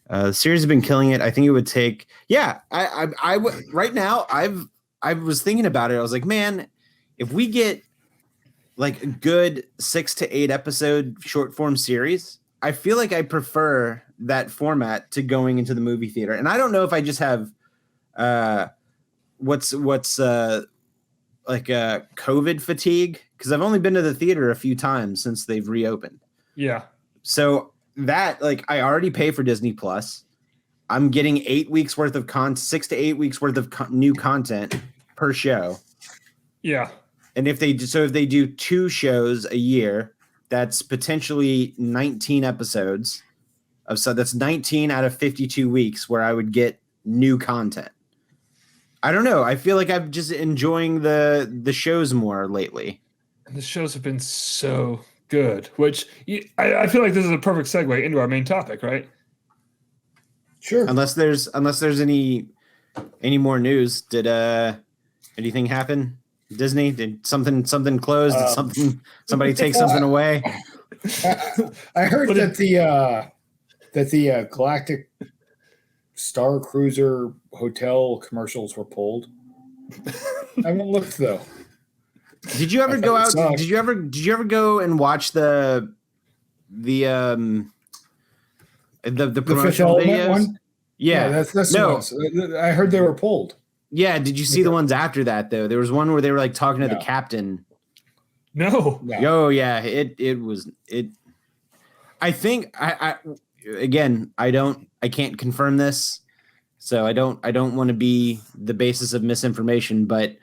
Speaker 4: The series has been killing it. I think it would take, I right now I was thinking about it. I was like, man, if we get like a good 6 to 8 episode short form series, I feel like I prefer that format to going into the movie theater. And I don't know if I just have what's COVID fatigue, because I've only been to the theater a few times since they've reopened.
Speaker 2: Yeah.
Speaker 4: So that, like, I already pay for Disney Plus. I'm getting 8 weeks worth of 6 to 8 weeks worth of new content per show.
Speaker 2: Yeah.
Speaker 4: And if they do 2 shows a year, that's potentially 19 episodes. So that's 19 out of 52 weeks where I would get new content. I don't know. I feel like I'm just enjoying the shows more lately.
Speaker 2: And the shows have been so good, which I feel like this is a perfect segue into our main topic, right?
Speaker 3: Sure.
Speaker 4: Unless there's any more news. Did anything happen? Disney, did something close? Did somebody take something away?
Speaker 3: I heard that the Galactic Star Cruiser hotel commercials were pulled. I haven't looked though.
Speaker 4: Did you ever go out? Did you ever go and watch the promotional videos? One? Yeah,
Speaker 3: that's no. I heard they were pulled.
Speaker 4: Yeah, did you see the ones after that though? There was one where they were like talking to the captain.
Speaker 2: No.
Speaker 4: Oh yeah, it was. I think I can't confirm this, so I don't want to be the basis of misinformation, but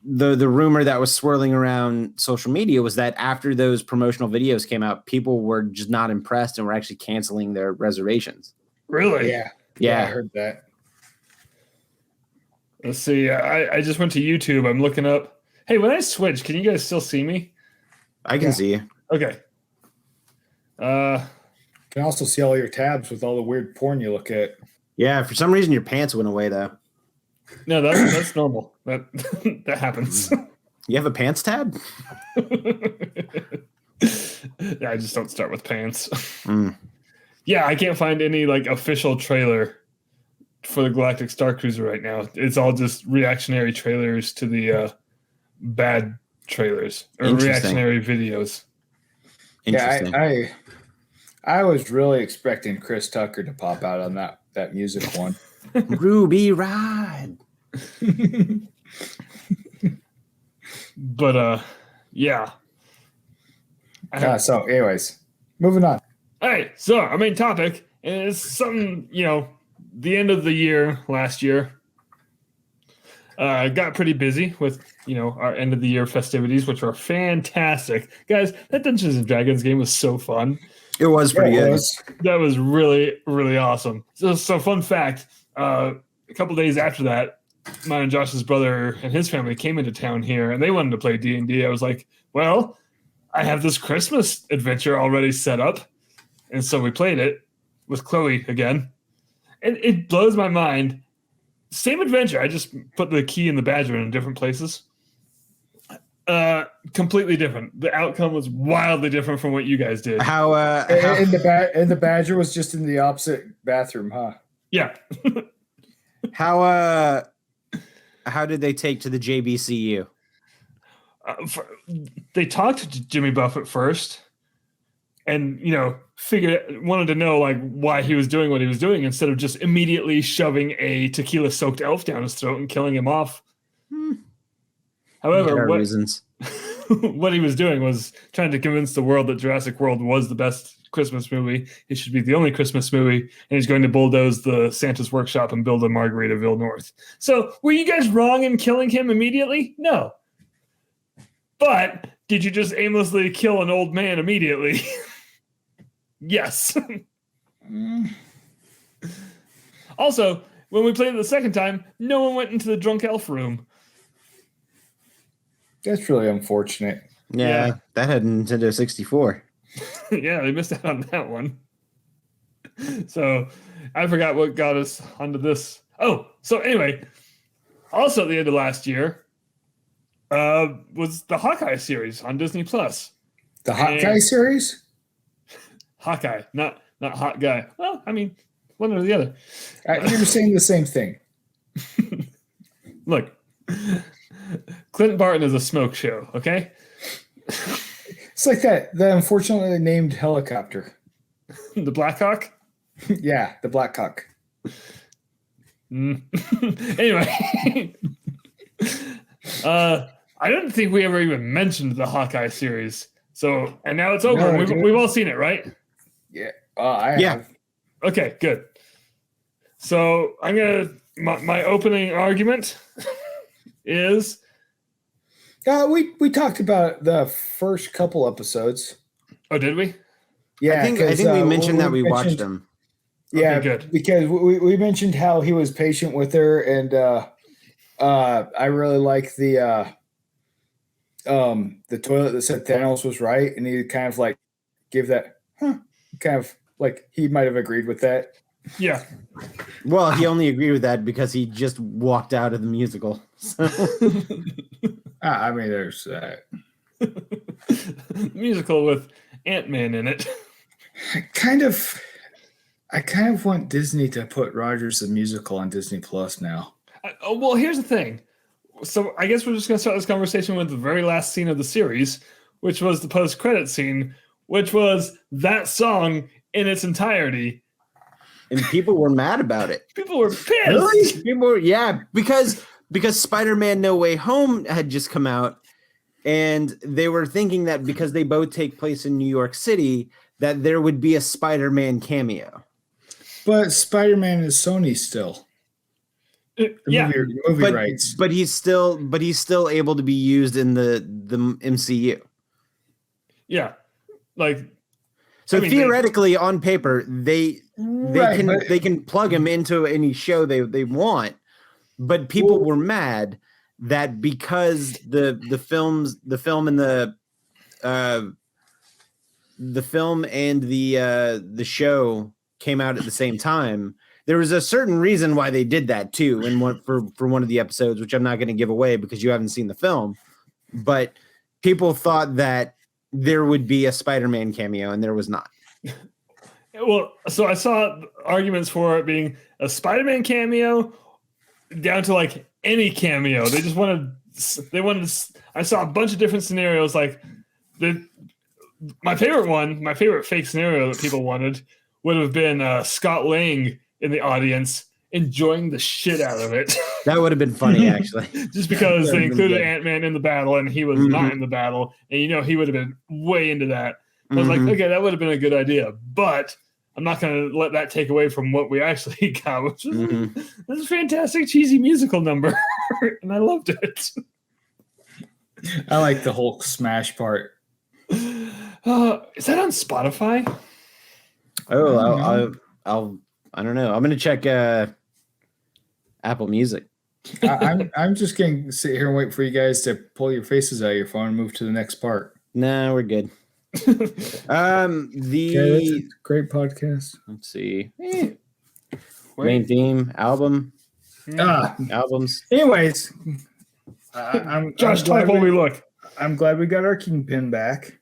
Speaker 4: the rumor that was swirling around social media was that after those promotional videos came out, people were just not impressed and were actually canceling their reservations.
Speaker 2: Really?
Speaker 3: Yeah, I heard that.
Speaker 2: Let's see. I just went to YouTube. I'm looking up. Hey, when I switch, can you guys still see me?
Speaker 4: I can see you.
Speaker 2: Okay.
Speaker 3: Can also see all your tabs with all the weird porn you look at.
Speaker 4: Yeah, for some reason your pants went away though.
Speaker 2: No, that's normal. That happens.
Speaker 4: You have a pants tab?
Speaker 2: Yeah, I just don't start with pants. Yeah, I can't find any like official trailer for the Galactic Star Cruiser right now. It's all just reactionary trailers to the bad trailers or reactionary videos.
Speaker 3: Yeah, I was really expecting Chris Tucker to pop out on that music one.
Speaker 4: Ruby Ride.
Speaker 2: But yeah.
Speaker 3: So anyways, moving on.
Speaker 2: All right, so our main topic is something, the end of the year last year got pretty busy with, our end of the year festivities, which were fantastic. Guys, that Dungeons and Dragons game was so fun.
Speaker 4: It was pretty good.
Speaker 2: That was really, really awesome. So fun fact, a couple days after that, mine and Josh's brother and his family came into town here, and they wanted to play D&D. I was like, well, I have this Christmas adventure already set up. And so we played it with Chloe again. And it blows my mind. Same adventure. I just put the key and the badger in different places. Completely different. The outcome was wildly different from what you guys did.
Speaker 3: And the badger was just in the opposite bathroom, huh?
Speaker 2: Yeah.
Speaker 4: How did they take to the JBCU?
Speaker 2: they talked to Jimmy Buffett first, and wanted to know like why he was doing what he was doing instead of just immediately shoving a tequila-soaked elf down his throat and killing him off. However,
Speaker 4: reasons.
Speaker 2: what he was doing was trying to convince the world that Jurassic World was the best Christmas movie. It should be the only Christmas movie, and he's going to bulldoze the Santa's workshop and build a Margaritaville North. So, were you guys wrong in killing him immediately? No. But did you just aimlessly kill an old man immediately? Yes. Also, when we played it the second time, no one went into the drunk elf room.
Speaker 3: That's really unfortunate.
Speaker 4: Yeah, that had Nintendo 64.
Speaker 2: Yeah, they missed out on that one. So I forgot what got us onto this. Oh, so anyway, also at the end of last year was the Hawkeye series on Disney Plus.
Speaker 3: The Hawkeye series?
Speaker 2: Hawkeye, not Hot Guy. Well, I mean, one or the other.
Speaker 3: You're saying the same thing.
Speaker 2: Look, Clint Barton is a smoke show, okay?
Speaker 3: It's like the unfortunately named helicopter.
Speaker 2: The Blackhawk?
Speaker 3: Yeah, the Blackhawk.
Speaker 2: Anyway, I don't think we ever even mentioned the Hawkeye series. So, and now it's over.
Speaker 3: No,
Speaker 2: we've all seen it, right?
Speaker 3: Yeah. I have.
Speaker 2: Okay, good. So I'm gonna my opening argument is.
Speaker 3: We talked about the first couple episodes.
Speaker 2: Oh, did we?
Speaker 3: Yeah,
Speaker 4: I think we mentioned that we watched them.
Speaker 3: Yeah,
Speaker 2: okay, good.
Speaker 3: Because we mentioned how he was patient with her, and I really like the toilet that said Thanos was right, and he kind of like gave that, kind of like he might have agreed with that.
Speaker 2: Yeah.
Speaker 4: Well, he only agreed with that because he just walked out of the musical. So.
Speaker 3: I mean, there's that.
Speaker 2: Musical with Ant-Man in it.
Speaker 3: I kind of want Disney to put Rogers the Musical on Disney Plus now.
Speaker 2: Well, here's the thing. So I guess we're just going to start this conversation with the very last scene of the series, which was the post-credit scene, which was that song in its entirety.
Speaker 4: And people were mad about it.
Speaker 2: People were pissed.
Speaker 4: Really? People were, yeah, because Spider-Man No Way Home had just come out, and they were thinking that because they both take place in New York City, that there would be a Spider-Man cameo.
Speaker 3: But Spider-Man is Sony still.
Speaker 2: Yeah,
Speaker 3: movie rights.
Speaker 4: But he's still able to be used in the MCU.
Speaker 2: Yeah, like
Speaker 4: so. I mean, theoretically, on paper, they can plug him into any show they want. But people were mad that because the film and the show came out at the same time. There was a certain reason why they did that too, and for one of the episodes, which I'm not going to give away because you haven't seen the film. But people thought that there would be a Spider-Man cameo, and there was not.
Speaker 2: Well, so I saw arguments for it being a Spider-Man cameo down to like any cameo. They wanted. I saw a bunch of different scenarios. Like my favorite fake scenario that people wanted would have been Scott Lang in the audience enjoying the shit out of it.
Speaker 4: That would have been funny, actually.
Speaker 2: Just because they included Ant-Man in the battle and he was not in the battle, and he would have been way into that. I was like, okay, that would have been a good idea, but I'm not going to let that take away from what we actually got, which is this is a fantastic cheesy musical number, and I loved it.
Speaker 3: I like the Hulk smash part.
Speaker 2: Is that on Spotify?
Speaker 4: Oh, I don't know. I'm going to check Apple Music.
Speaker 3: I'm just going to sit here and wait for you guys to pull your faces out of your phone and move to the next part.
Speaker 4: No, we're good.
Speaker 3: That's a great podcast.
Speaker 4: Let's see. Main theme, albums.
Speaker 3: Anyways,
Speaker 2: Josh, type while we look.
Speaker 3: I'm glad we got our Kingpin back.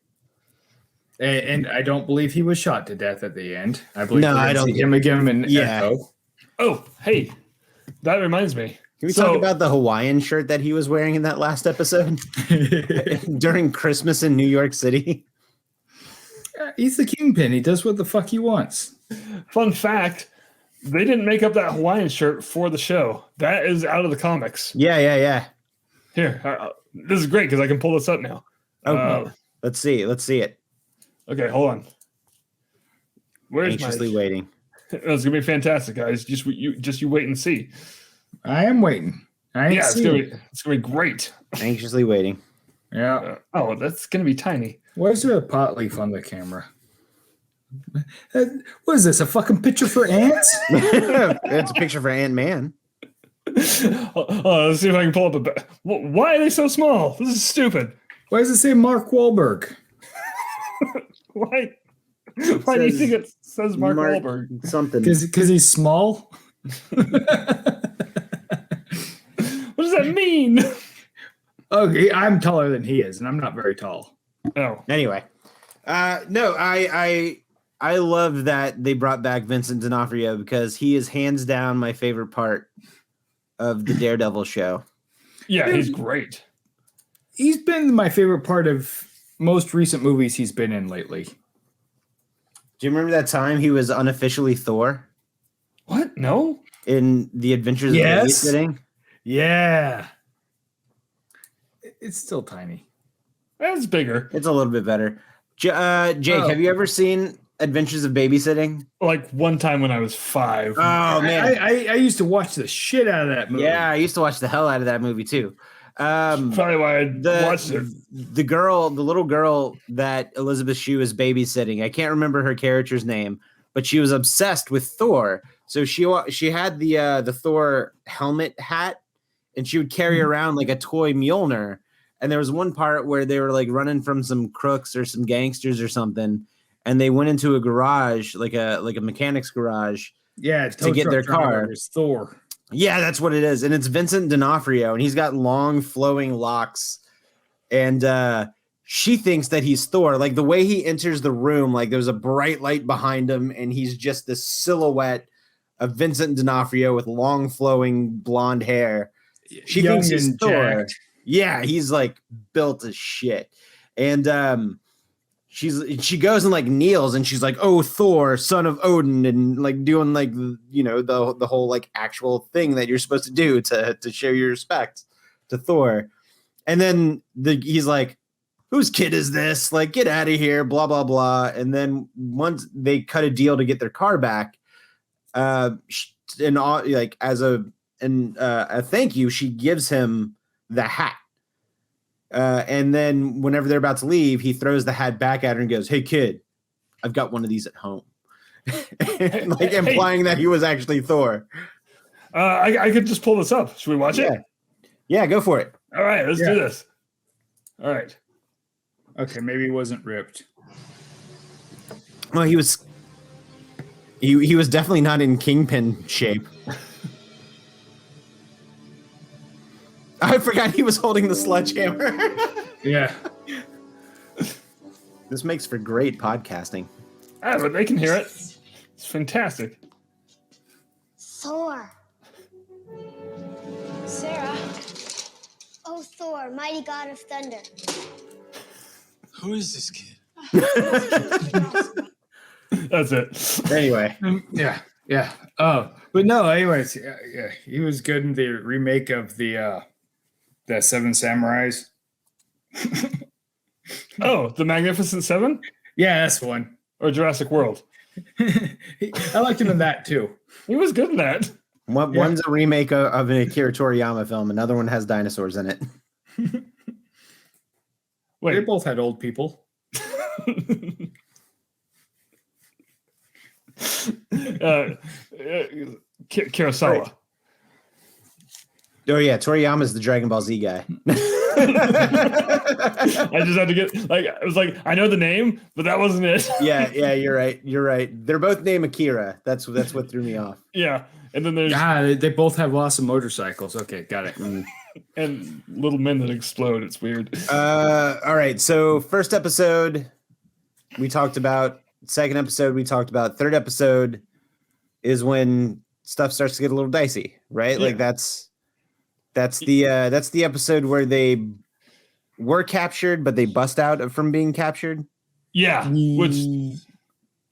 Speaker 3: And I don't believe he was shot to death at the end. I believe
Speaker 4: I don't
Speaker 3: see him again in Echo.
Speaker 2: Oh, hey, that reminds me.
Speaker 4: Can we
Speaker 2: So-
Speaker 4: talk about the Hawaiian shirt that he was wearing in that last episode during Christmas in New York City?
Speaker 3: He's the Kingpin. He does what the fuck he wants.
Speaker 2: Fun fact: they didn't make up that Hawaiian shirt for the show. That is out of the comics.
Speaker 4: Yeah.
Speaker 2: Here, this is great because I can pull this up now.
Speaker 4: Okay. Let's see it.
Speaker 2: Okay, hold on. Where's
Speaker 4: Anxiously waiting.
Speaker 2: It's gonna be fantastic, guys. Just you wait and see.
Speaker 3: I am waiting.
Speaker 2: It's gonna be great.
Speaker 4: Anxiously waiting.
Speaker 3: Yeah.
Speaker 2: Oh, that's gonna be tiny.
Speaker 3: Why is there a pot leaf on the camera? What is this? A fucking picture for ants?
Speaker 4: It's a picture for Ant-Man.
Speaker 2: Let's see if I can pull up a. Why are they so small? This is stupid.
Speaker 3: Why does it say Mark Wahlberg?
Speaker 2: Why? Why do you think it says Mark Wahlberg?
Speaker 4: Something.
Speaker 3: Because he's small.
Speaker 2: What does that mean?
Speaker 3: Okay, I'm taller than he is, and I'm not very tall.
Speaker 2: Oh,
Speaker 4: Anyway, no, I love that they brought back Vincent D'Onofrio because he is hands down my favorite part of the Daredevil show.
Speaker 2: yeah, he's great.
Speaker 3: He's been my favorite part of most recent movies he's been in lately.
Speaker 4: Do you remember that time he was unofficially Thor
Speaker 2: What? No.
Speaker 4: in The Adventures
Speaker 3: Yes.
Speaker 4: of Babysitting?
Speaker 3: Yeah. It's still tiny.
Speaker 2: That's bigger.
Speaker 4: It's a little bit better. Jake,
Speaker 3: Oh.
Speaker 4: have you ever seen Adventures of Babysitting?
Speaker 2: Like one time when I was 5.
Speaker 4: Oh man,
Speaker 3: I used to watch the shit out of that movie.
Speaker 4: yeah, I used to watch the hell out of that movie too.
Speaker 2: Probably why I watched it.
Speaker 4: The little girl that Elizabeth Shue is babysitting, I can't remember her character's name, but she was obsessed with Thor. So she had the Thor helmet hat, and she would carry around like a toy Mjolnir. And there was one part where they were like running from some crooks or some gangsters or something, and they went into a garage, like a mechanic's garage.
Speaker 3: Yeah,
Speaker 4: to get their car.
Speaker 3: It's Thor.
Speaker 4: Yeah, that's what it is. And it's Vincent D'Onofrio, and he's got long flowing locks. And she thinks that he's Thor. Like the way he enters the room, like there's a bright light behind him, and he's just this silhouette of Vincent D'Onofrio with long flowing blonde hair. She
Speaker 3: Young
Speaker 4: thinks he's
Speaker 3: and
Speaker 4: Thor.
Speaker 3: jacked.
Speaker 4: Yeah, he's like built as shit. And she goes and like kneels, and she's like, "Oh, Thor, son of Odin," and like doing like the whole like actual thing that you're supposed to do to show your respect to Thor. And then he's like, "Whose kid is this? Like, get out of here!" Blah blah blah. And then once they cut a deal to get their car back, and all, like as a thank you, she gives him the hat. And then whenever they're about to leave, he throws the hat back at her and goes, "Hey kid, I've got one of these at home." Like implying that he was actually Thor.
Speaker 2: I could just pull this up. Should we watch it?
Speaker 4: Yeah, go for it.
Speaker 2: All right, let's do this. All right.
Speaker 3: Okay, maybe he wasn't ripped.
Speaker 4: Well, he was definitely not in Kingpin shape. I forgot he was holding the sledgehammer.
Speaker 3: Yeah.
Speaker 4: This makes for great podcasting.
Speaker 2: But they can hear it. It's fantastic.
Speaker 5: Thor. Sarah. Oh, Thor, mighty god of thunder.
Speaker 6: Who is this kid?
Speaker 2: That's it.
Speaker 4: Anyway,
Speaker 3: Yeah. Oh, but no. Anyways, yeah, he was good in the remake of the Seven Samurais.
Speaker 2: Oh, the Magnificent Seven
Speaker 3: Yeah, that's the one.
Speaker 2: or Jurassic World?
Speaker 3: I liked him in that too.
Speaker 2: He was good in that.
Speaker 4: one's a remake of an Akira Toriyama film. Another one has dinosaurs in it.
Speaker 3: They
Speaker 2: Wait.
Speaker 3: both had old people.
Speaker 2: Kurosawa.
Speaker 4: Right. Oh yeah, Toriyama's the Dragon Ball Z guy.
Speaker 2: I just had to get it was like I know the name, but that wasn't it.
Speaker 4: yeah, you're right. They're both named Akira. That's what threw me off.
Speaker 2: Yeah, and then there's
Speaker 3: They both have lots of motorcycles. Okay, got it.
Speaker 2: and little men that explode. It's weird.
Speaker 4: All right. So first episode we talked about. Second episode we talked about. Third episode is when stuff starts to get a little dicey, right?
Speaker 2: Yeah.
Speaker 4: Like that's That's the episode where they were captured, but they bust out from being captured.
Speaker 2: Yeah, which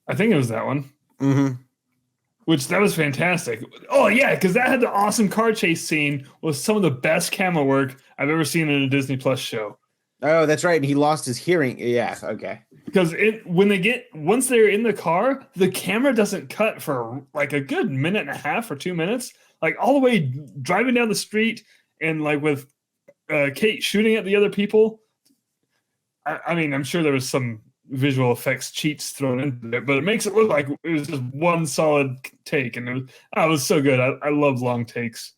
Speaker 2: I think it was that one.
Speaker 4: Mm-hmm.
Speaker 2: Which that was fantastic. Oh yeah, because that had the awesome car chase scene with some of the best camera work I've ever seen in a Disney Plus show.
Speaker 4: Oh, that's right. And he lost his hearing. Yeah. Okay.
Speaker 2: Because once they're in the car, the camera doesn't cut for like a good minute and a half or 2 minutes, like all the way driving down the street and like with Kate shooting at the other people. I mean, I'm sure there was some visual effects cheats thrown into it, but it makes it look like it was just one solid take, and it was so good. I love long takes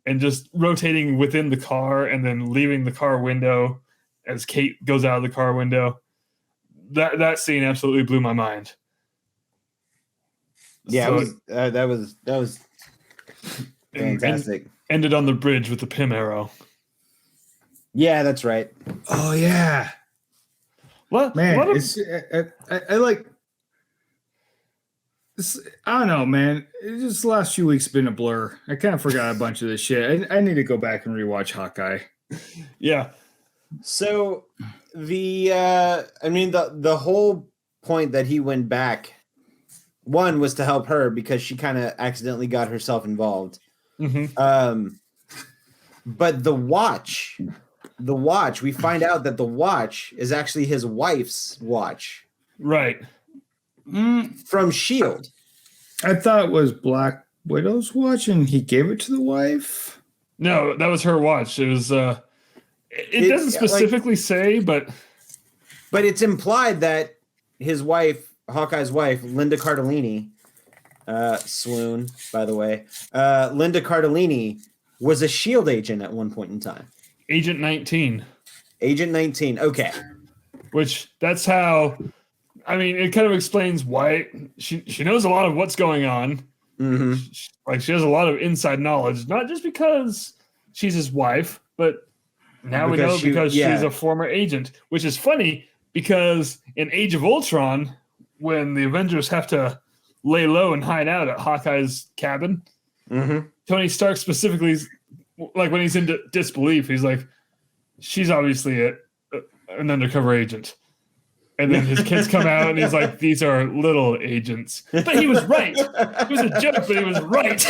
Speaker 2: and just rotating within the car and then leaving the car window as Kate goes out of the car window. That scene absolutely blew my mind.
Speaker 4: Yeah,
Speaker 2: So,
Speaker 4: that was fantastic.
Speaker 2: Ended on the bridge with the Pym arrow.
Speaker 4: Yeah, that's right.
Speaker 3: Oh yeah,
Speaker 2: What
Speaker 3: man.
Speaker 2: what a-
Speaker 3: It's I like. I don't know, man. It's just the last few weeks been a blur. I kind of forgot a bunch of this shit. I need to go back and rewatch Hawkeye.
Speaker 2: yeah.
Speaker 4: So the whole point that he went back, one was to help her because she kind of accidentally got herself involved.
Speaker 2: Mm-hmm.
Speaker 4: But the watch, we find out that the watch is actually his wife's watch
Speaker 2: Right.
Speaker 4: from S.H.I.E.L.D.
Speaker 3: I thought it was Black Widow's watch, and he gave it to the wife.
Speaker 2: No, that was her watch. It was it doesn't specifically say, but
Speaker 4: it's implied that his wife, Hawkeye's wife, Linda Cardellini, swoon, by the way, Linda Cardellini was a S.H.I.E.L.D. agent at one point in time.
Speaker 2: Agent 19.
Speaker 4: Agent 19. Okay.
Speaker 2: Which that's how, I mean, it kind of explains why she knows a lot of what's going on.
Speaker 4: Mm-hmm.
Speaker 2: Like she has a lot of inside knowledge, not just because she's his wife, but now
Speaker 4: Because
Speaker 2: we know because
Speaker 4: yeah.
Speaker 2: she's a former agent, which is funny because in Age of Ultron, when the Avengers have to lay low and hide out at Hawkeye's cabin,
Speaker 4: Mm-hmm.
Speaker 2: Tony Stark specifically, like when he's in disbelief, he's like, she's obviously an undercover agent. And then his kids come out and he's like, these are little agents. But he was right. It was a joke, but he was right.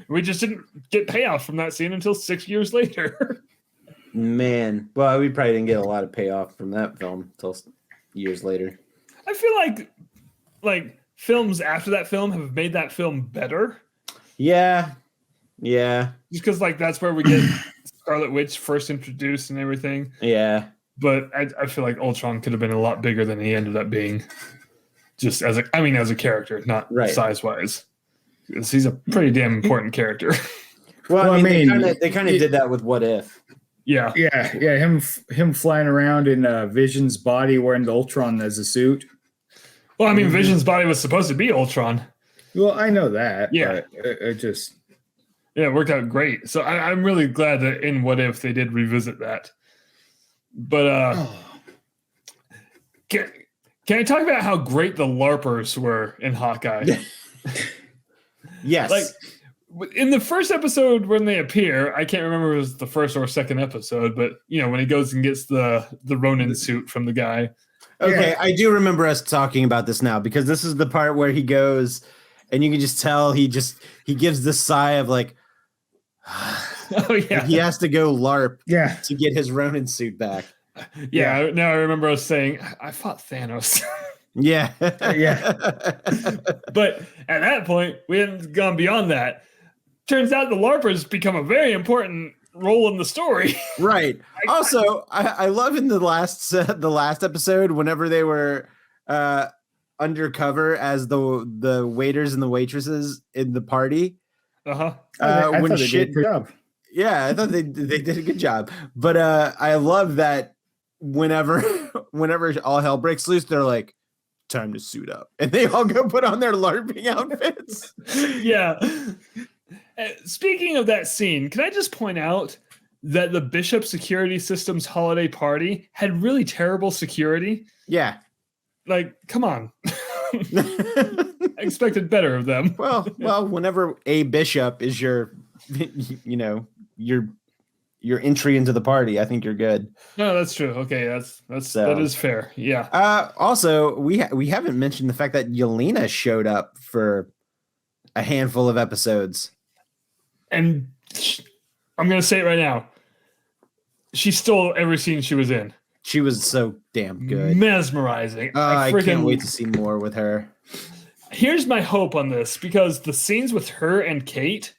Speaker 2: We just didn't get payoff from that scene until 6 years later.
Speaker 4: Man. Well, we probably didn't get a lot of payoff from that film until years later.
Speaker 2: I feel like films after that film have made that film better.
Speaker 4: Yeah. Yeah.
Speaker 2: Just because like that's where we get Scarlet Witch first introduced and everything.
Speaker 4: Yeah.
Speaker 2: But I feel like Ultron could have been a lot bigger than he ended up being. Just as a character, not
Speaker 4: Right.
Speaker 2: size-wise. Because he's a pretty damn important character.
Speaker 4: Well, I mean, they kind of
Speaker 3: it-
Speaker 4: did that with What If.
Speaker 2: Yeah.
Speaker 3: Yeah, him flying around in Vision's body wearing the Ultron as a suit.
Speaker 2: Well, I mean, Vision's body was supposed to be Ultron.
Speaker 3: Well, I know that.
Speaker 2: Yeah.
Speaker 3: but it just
Speaker 2: Yeah, it worked out great. So I'm really glad that in What If they did revisit that. But can I talk about how great the LARPers were in Hawkeye?
Speaker 4: Yes.
Speaker 2: Like in the first episode when they appear, I can't remember if it was the first or second episode, but you know when he goes and gets the Ronin suit from the guy.
Speaker 4: Okay,
Speaker 3: Yeah.
Speaker 4: I do remember us talking about this now because this is the part where he goes and you can just tell he gives this sigh of like
Speaker 2: Oh yeah,
Speaker 4: he has to go LARP
Speaker 3: yeah.
Speaker 4: to get his Ronin suit back.
Speaker 2: yeah. Now I remember us saying I fought Thanos,
Speaker 4: Yeah.
Speaker 3: Yeah.
Speaker 2: but at that point we hadn't gone beyond that. Turns out the LARPers become a very important role in the story.
Speaker 4: Right. Also, I love in the last episode whenever they were undercover as the waiters and the waitresses in the party.
Speaker 2: Uh-huh.
Speaker 3: I
Speaker 4: When
Speaker 3: thought they
Speaker 4: shit,
Speaker 3: did a good job.
Speaker 4: yeah, I thought they did a good job. But I love that whenever all hell breaks loose, they're like, time to suit up, and they all go put on their LARPing outfits.
Speaker 2: Yeah. Speaking of that scene, can I just point out that the Bishop Security Systems holiday party had really terrible security?
Speaker 4: Yeah.
Speaker 2: Like, come on. I expected better of them.
Speaker 4: Well, whenever a bishop is your you know, your entry into the party. I think you're good.
Speaker 2: No, that's true. Okay, that is fair. Yeah.
Speaker 4: Also, we haven't mentioned the fact that Yelena showed up for a handful of episodes.
Speaker 2: And I'm going to say it right now. She stole every scene she was in.
Speaker 4: She was so damn good.
Speaker 2: Mesmerizing.
Speaker 4: I can't wait to see more with her.
Speaker 2: Here's my hope on this, because the scenes with her and Kate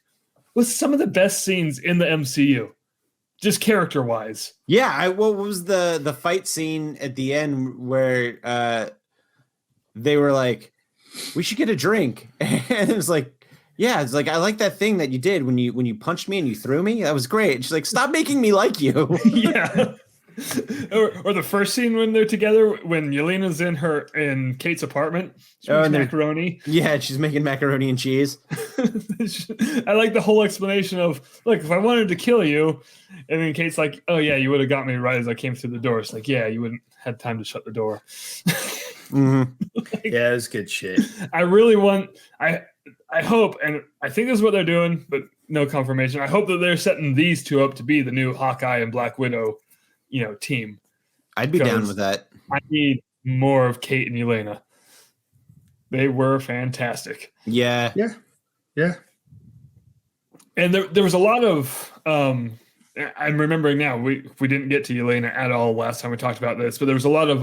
Speaker 2: was some of the best scenes in the MCU. Just character-wise.
Speaker 4: Yeah, what was the fight scene at the end where they were like, we should get a drink. And it was like, yeah, it's like, I like that thing that you did when you punched me and you threw me. That was great. And she's like, stop making me like you.
Speaker 2: Yeah. Or the first scene when they're together, when Yelena's in Kate's apartment. She makes macaroni.
Speaker 4: Yeah, she's making macaroni and cheese.
Speaker 2: I like the whole explanation of, look, if I wanted to kill you, and then Kate's like, oh yeah, you would have got me right as I came through the door. It's like, yeah, you wouldn't had time to shut the door.
Speaker 4: Mm-hmm.
Speaker 3: Yeah, it was good shit.
Speaker 2: I really want, I hope, and I think this is what they're doing, but no confirmation. I hope that they're setting these two up to be the new Hawkeye and Black Widow, team.
Speaker 4: I'd be down with that.
Speaker 2: I need more of Kate and Yelena. They were fantastic.
Speaker 4: Yeah.
Speaker 2: And there was a lot of I'm remembering now, we didn't get to Yelena at all last time we talked about this, but there was a lot of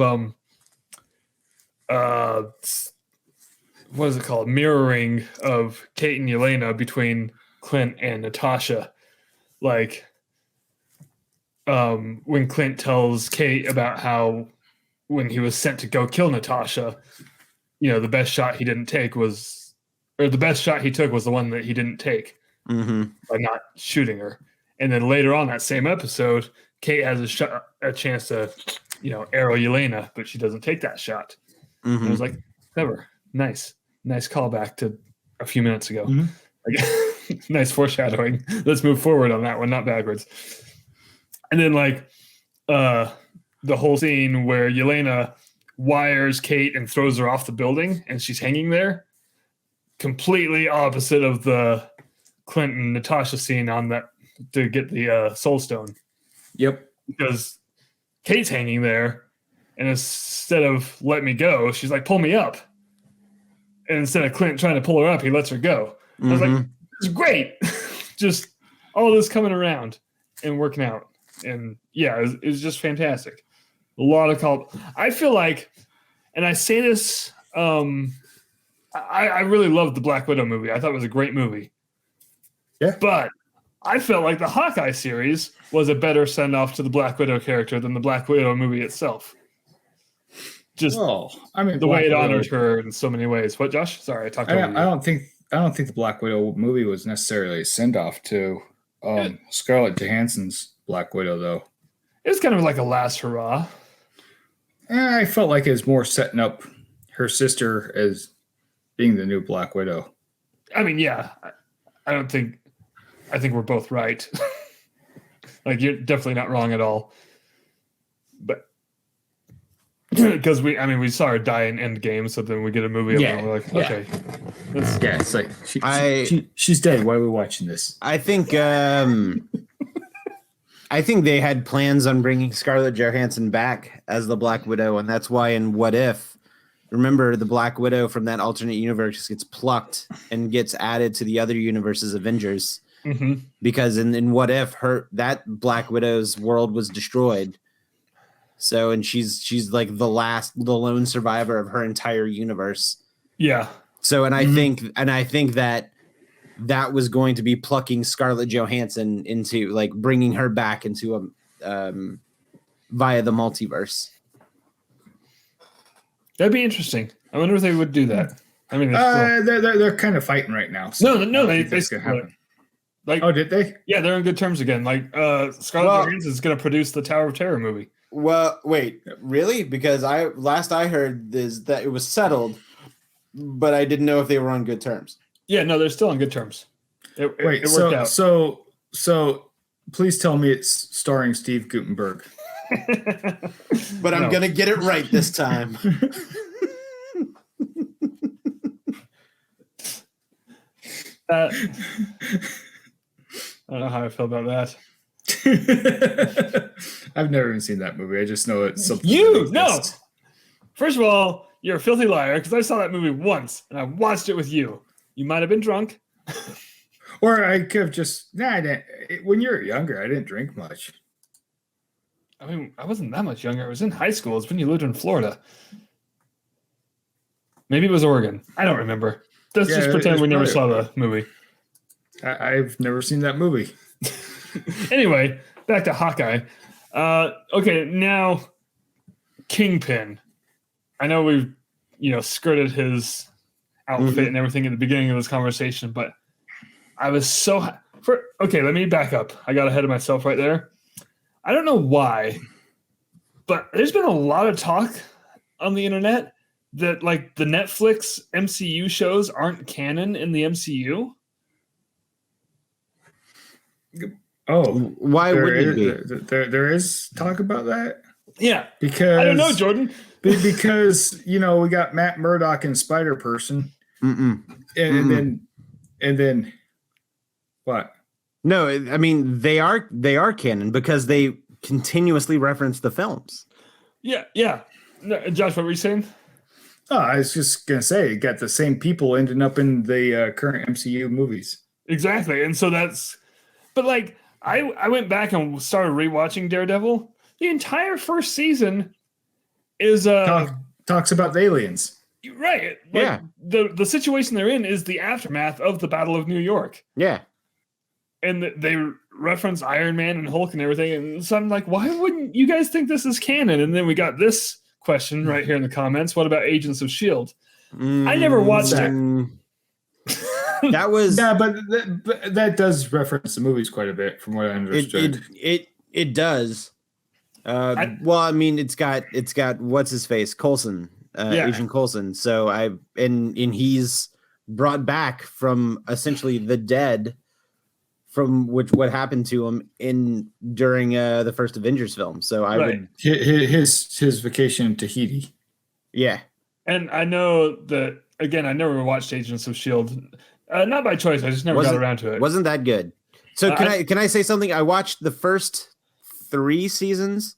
Speaker 2: what is it called? Mirroring of Kate and Yelena between Clint and Natasha. Like when Clint tells Kate about how when he was sent to go kill Natasha, the best shot he took was the one that he didn't take by not shooting her. And then later on that same episode, Kate has a chance to, arrow Yelena, but she doesn't take that shot. And I was like, clever, nice callback to a few minutes ago. Like, nice foreshadowing. Let's move forward on that one, not backwards. And then the whole scene where Yelena wires Kate and throws her off the building and she's hanging there, completely opposite of the Clint and Natasha scene on that to get the Soul Stone.
Speaker 3: Yep.
Speaker 2: Because Kate's hanging there, and instead of let me go, she's like, pull me up. And instead of Clint trying to pull her up, he lets her go. I was like, it's great. Just all this coming around and working out. And yeah, it was just fantastic. A lot of I feel like, and I say this, I really loved the Black Widow movie. I thought it was a great movie.
Speaker 3: Yeah.
Speaker 2: But I felt like the Hawkeye series was a better send-off to the Black Widow character than the Black Widow movie itself. Just the way it honored her in so many ways. What, Josh? Sorry, I talked over you.
Speaker 3: I don't think the Black Widow movie was necessarily a send-off to Scarlett Johansson's Black Widow, though.
Speaker 2: It was kind of like a last hurrah.
Speaker 3: I felt like it was more setting up her sister as being the new Black Widow.
Speaker 2: I mean, yeah. I think we're both right. Like, you're definitely not wrong at all. But because we saw her die in Endgame, so then we get a movie and we're like, okay.
Speaker 3: It's like she's dead. Why are we watching this?
Speaker 4: I think they had plans on bringing Scarlett Johansson back as the Black Widow, and that's why in What If, remember the Black Widow from that alternate universe gets plucked and gets added to the other universe's Avengers. Because in What If, that Black Widow's world was destroyed. So, and she's like the lone survivor of her entire universe. Yeah. So, and I think that was going to be plucking Scarlett Johansson into, like, bringing her back into via the multiverse.
Speaker 2: That'd be interesting. I wonder if they would do that. I mean,
Speaker 3: they're kind of fighting right now. So
Speaker 2: no, they happen. Like,
Speaker 3: oh, did they?
Speaker 2: Yeah, they're on good terms again. Like, Scarlett Johansson is going to produce the Tower of Terror movie.
Speaker 4: Well, wait, really? Because last I heard is that it was settled, but I didn't know if they were on good terms.
Speaker 2: Yeah, no, they're still on good terms. It
Speaker 3: worked out. So please tell me it's starring Steve Guttenberg.
Speaker 4: But I'm going to get it right this time.
Speaker 2: I don't know how I feel about that.
Speaker 3: I've never even seen that movie. I just know it's something.
Speaker 2: You
Speaker 3: that
Speaker 2: no.
Speaker 3: exists.
Speaker 2: First of all, you're a filthy liar because I saw that movie once and I watched it with you. You might have been drunk.
Speaker 3: Or I could have just I didn't. When you were younger, I didn't drink much.
Speaker 2: I mean, I wasn't that much younger. I was in high school. It's when you lived in Florida. Maybe it was Oregon. I don't remember. Let's just pretend we never saw the movie.
Speaker 3: I've never seen that movie.
Speaker 2: Anyway, back to Hawkeye. Okay, now Kingpin. I know we've skirted his outfit and everything at the beginning of this conversation, but I was so okay. Let me back up. I got ahead of myself right there. I don't know why, but there's been a lot of talk on the internet that like the Netflix MCU shows aren't canon in the MCU.
Speaker 3: Oh,
Speaker 4: Why would it be?
Speaker 3: There is talk about that.
Speaker 2: Yeah,
Speaker 3: because
Speaker 2: I don't know, Jordan.
Speaker 3: Because we got Matt Murdock and Spider Person, and then what?
Speaker 4: No, I mean they are canon because they continuously reference the films.
Speaker 2: Yeah. No, Josh, what were you saying?
Speaker 3: Oh, I was just gonna say, you got the same people ending up in the current MCU movies.
Speaker 2: Exactly, and so but like I went back and started rewatching Daredevil. The entire first season is
Speaker 3: talks about the aliens.
Speaker 2: Right. Like,
Speaker 4: yeah.
Speaker 2: The situation they're in is the aftermath of the Battle of New York.
Speaker 4: Yeah.
Speaker 2: And they reference Iron Man and Hulk and everything. And so I'm like, why wouldn't you guys think this is canon? And then we got this question right here in the comments. What about Agents of S.H.I.E.L.D.? I never watched it.
Speaker 4: That was...
Speaker 3: Yeah, but that does reference the movies quite a bit from what I understood.
Speaker 4: It does. Well, I mean, it's got what's his face, Coulson, Agent Coulson. So and he's brought back from essentially the dead, from what happened to him during the first Avengers film. So I would
Speaker 3: his vacation in Tahiti.
Speaker 4: Yeah,
Speaker 2: and I know that again. I never watched Agents of S.H.I.E.L.D. Not by choice. I just never got around to it.
Speaker 4: Wasn't that good? So can I say something? I watched the first 3 seasons,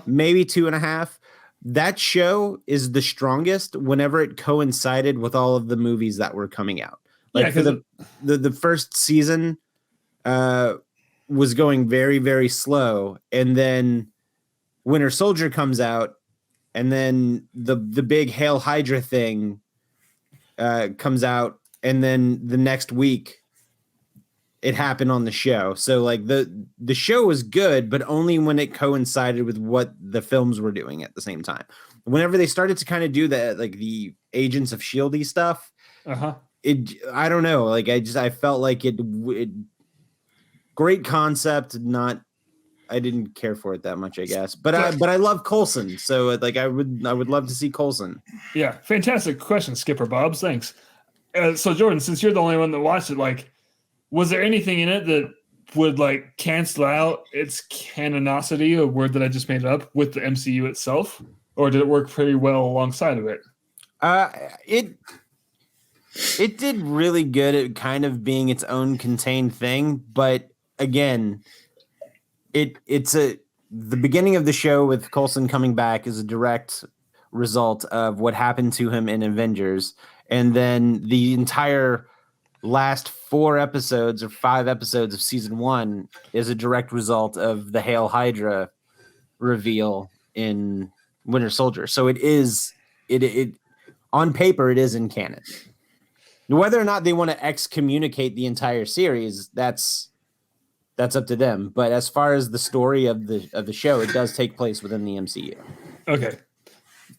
Speaker 4: maybe 2.5. That show is the strongest whenever it coincided with all of the movies that were coming out. Like for the first season was going very, very slow, and then Winter Soldier comes out, and then the big Hail Hydra thing comes out, and then the next week it happened on the show. So like the show was good, but only when it coincided with what the films were doing at the same time. Whenever they started to kind of do that, like the Agents of S.H.I.E.L.D. stuff, I don't know. Like I felt like it great concept. I didn't care for it that much, I guess. But I love Coulson, so like I would love to see Coulson.
Speaker 2: Yeah, fantastic question, Skipper Bobs. Thanks. So Jordan, since you're the only one that watched it, like, was there anything in it that would like cancel out its canonicity, a word that I just made up, with the MCU itself, or did it work pretty well alongside of it?
Speaker 4: It did really good at kind of being its own contained thing, but again, it's the beginning of the show with Coulson coming back is a direct result of what happened to him in Avengers, and then the entire last 4 episodes or 5 episodes of season 1 is a direct result of the Hail Hydra reveal in Winter Soldier. So it on paper it is in canon. Whether or not they want to excommunicate the entire series, that's up to them. But as far as the story of the show, it does take place within the MCU.
Speaker 2: Okay,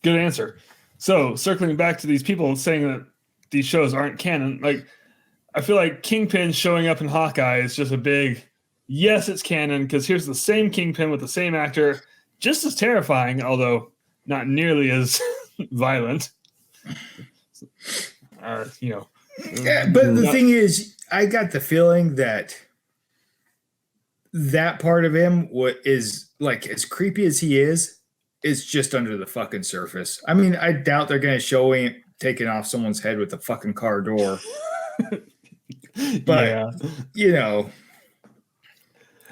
Speaker 2: good answer. So circling back to these people saying that these shows aren't canon, like I feel like Kingpin showing up in Hawkeye is just a big yes, it's canon, because here's the same Kingpin with the same actor, just as terrifying, although not nearly as violent.
Speaker 3: Yeah, but the thing is, I got the feeling that part of him is like as creepy as he is just under the fucking surface. I mean, I doubt they're gonna show him taking off someone's head with a fucking car door. But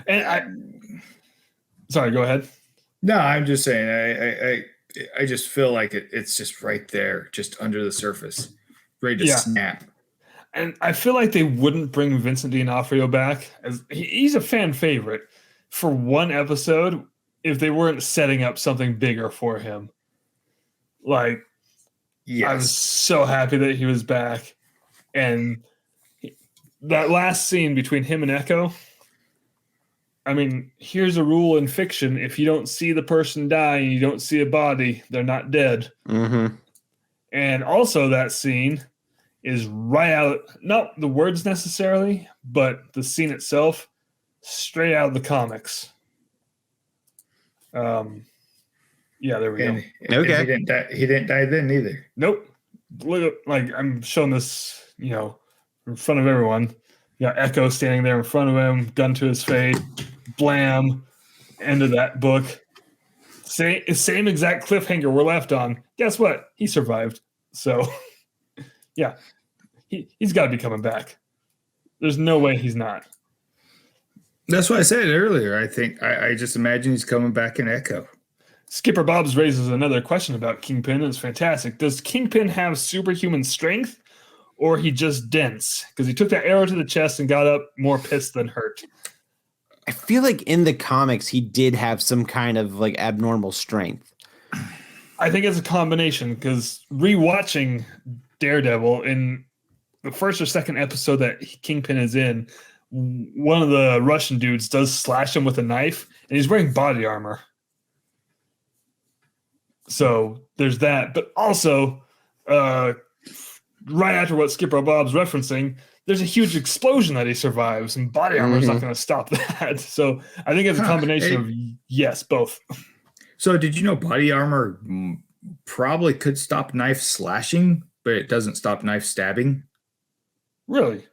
Speaker 2: And sorry, go ahead.
Speaker 3: No, I'm just saying. I just feel like it's just right there, just under the surface, ready to snap.
Speaker 2: And I feel like they wouldn't bring Vincent D'Onofrio back, as he's a fan favorite, for one episode if they weren't setting up something bigger for him. Like, yes. I was so happy that he was back. And that last scene between him and Echo, I mean, here's a rule in fiction. If you don't see the person die and you don't see a body, they're not dead.
Speaker 4: Mm-hmm.
Speaker 2: And also that scene is right out, not the words necessarily, but the scene itself, straight out of the comics. Yeah, there we go.
Speaker 3: Okay. He didn't die then either.
Speaker 2: Nope. Look at, like, I'm showing this, in front of everyone. You got Echo standing there in front of him, gun to his face, blam, end of that book. Same exact cliffhanger we're left on. Guess what? He survived. So, yeah, he's got to be coming back. There's no way he's not.
Speaker 3: That's what I said earlier. I think I just imagine he's coming back in Echo.
Speaker 2: Skipper Bob's raises another question about Kingpin. It's fantastic. Does Kingpin have superhuman strength, or he just dense? Because he took that arrow to the chest and got up more pissed than hurt.
Speaker 4: I feel like in the comics he did have some kind of like abnormal strength.
Speaker 2: I think it's a combination, because rewatching Daredevil in the first or second episode that Kingpin is in, one of the Russian dudes does slash him with a knife, and he's wearing body armor. So there's that. But also, right after what Skipper Bob's referencing, there's a huge explosion that he survives, and body armor is not going to stop that. So I think it's a combination of, yes, both.
Speaker 3: So did you know body armor probably could stop knife slashing, but it doesn't stop knife stabbing?
Speaker 2: Really?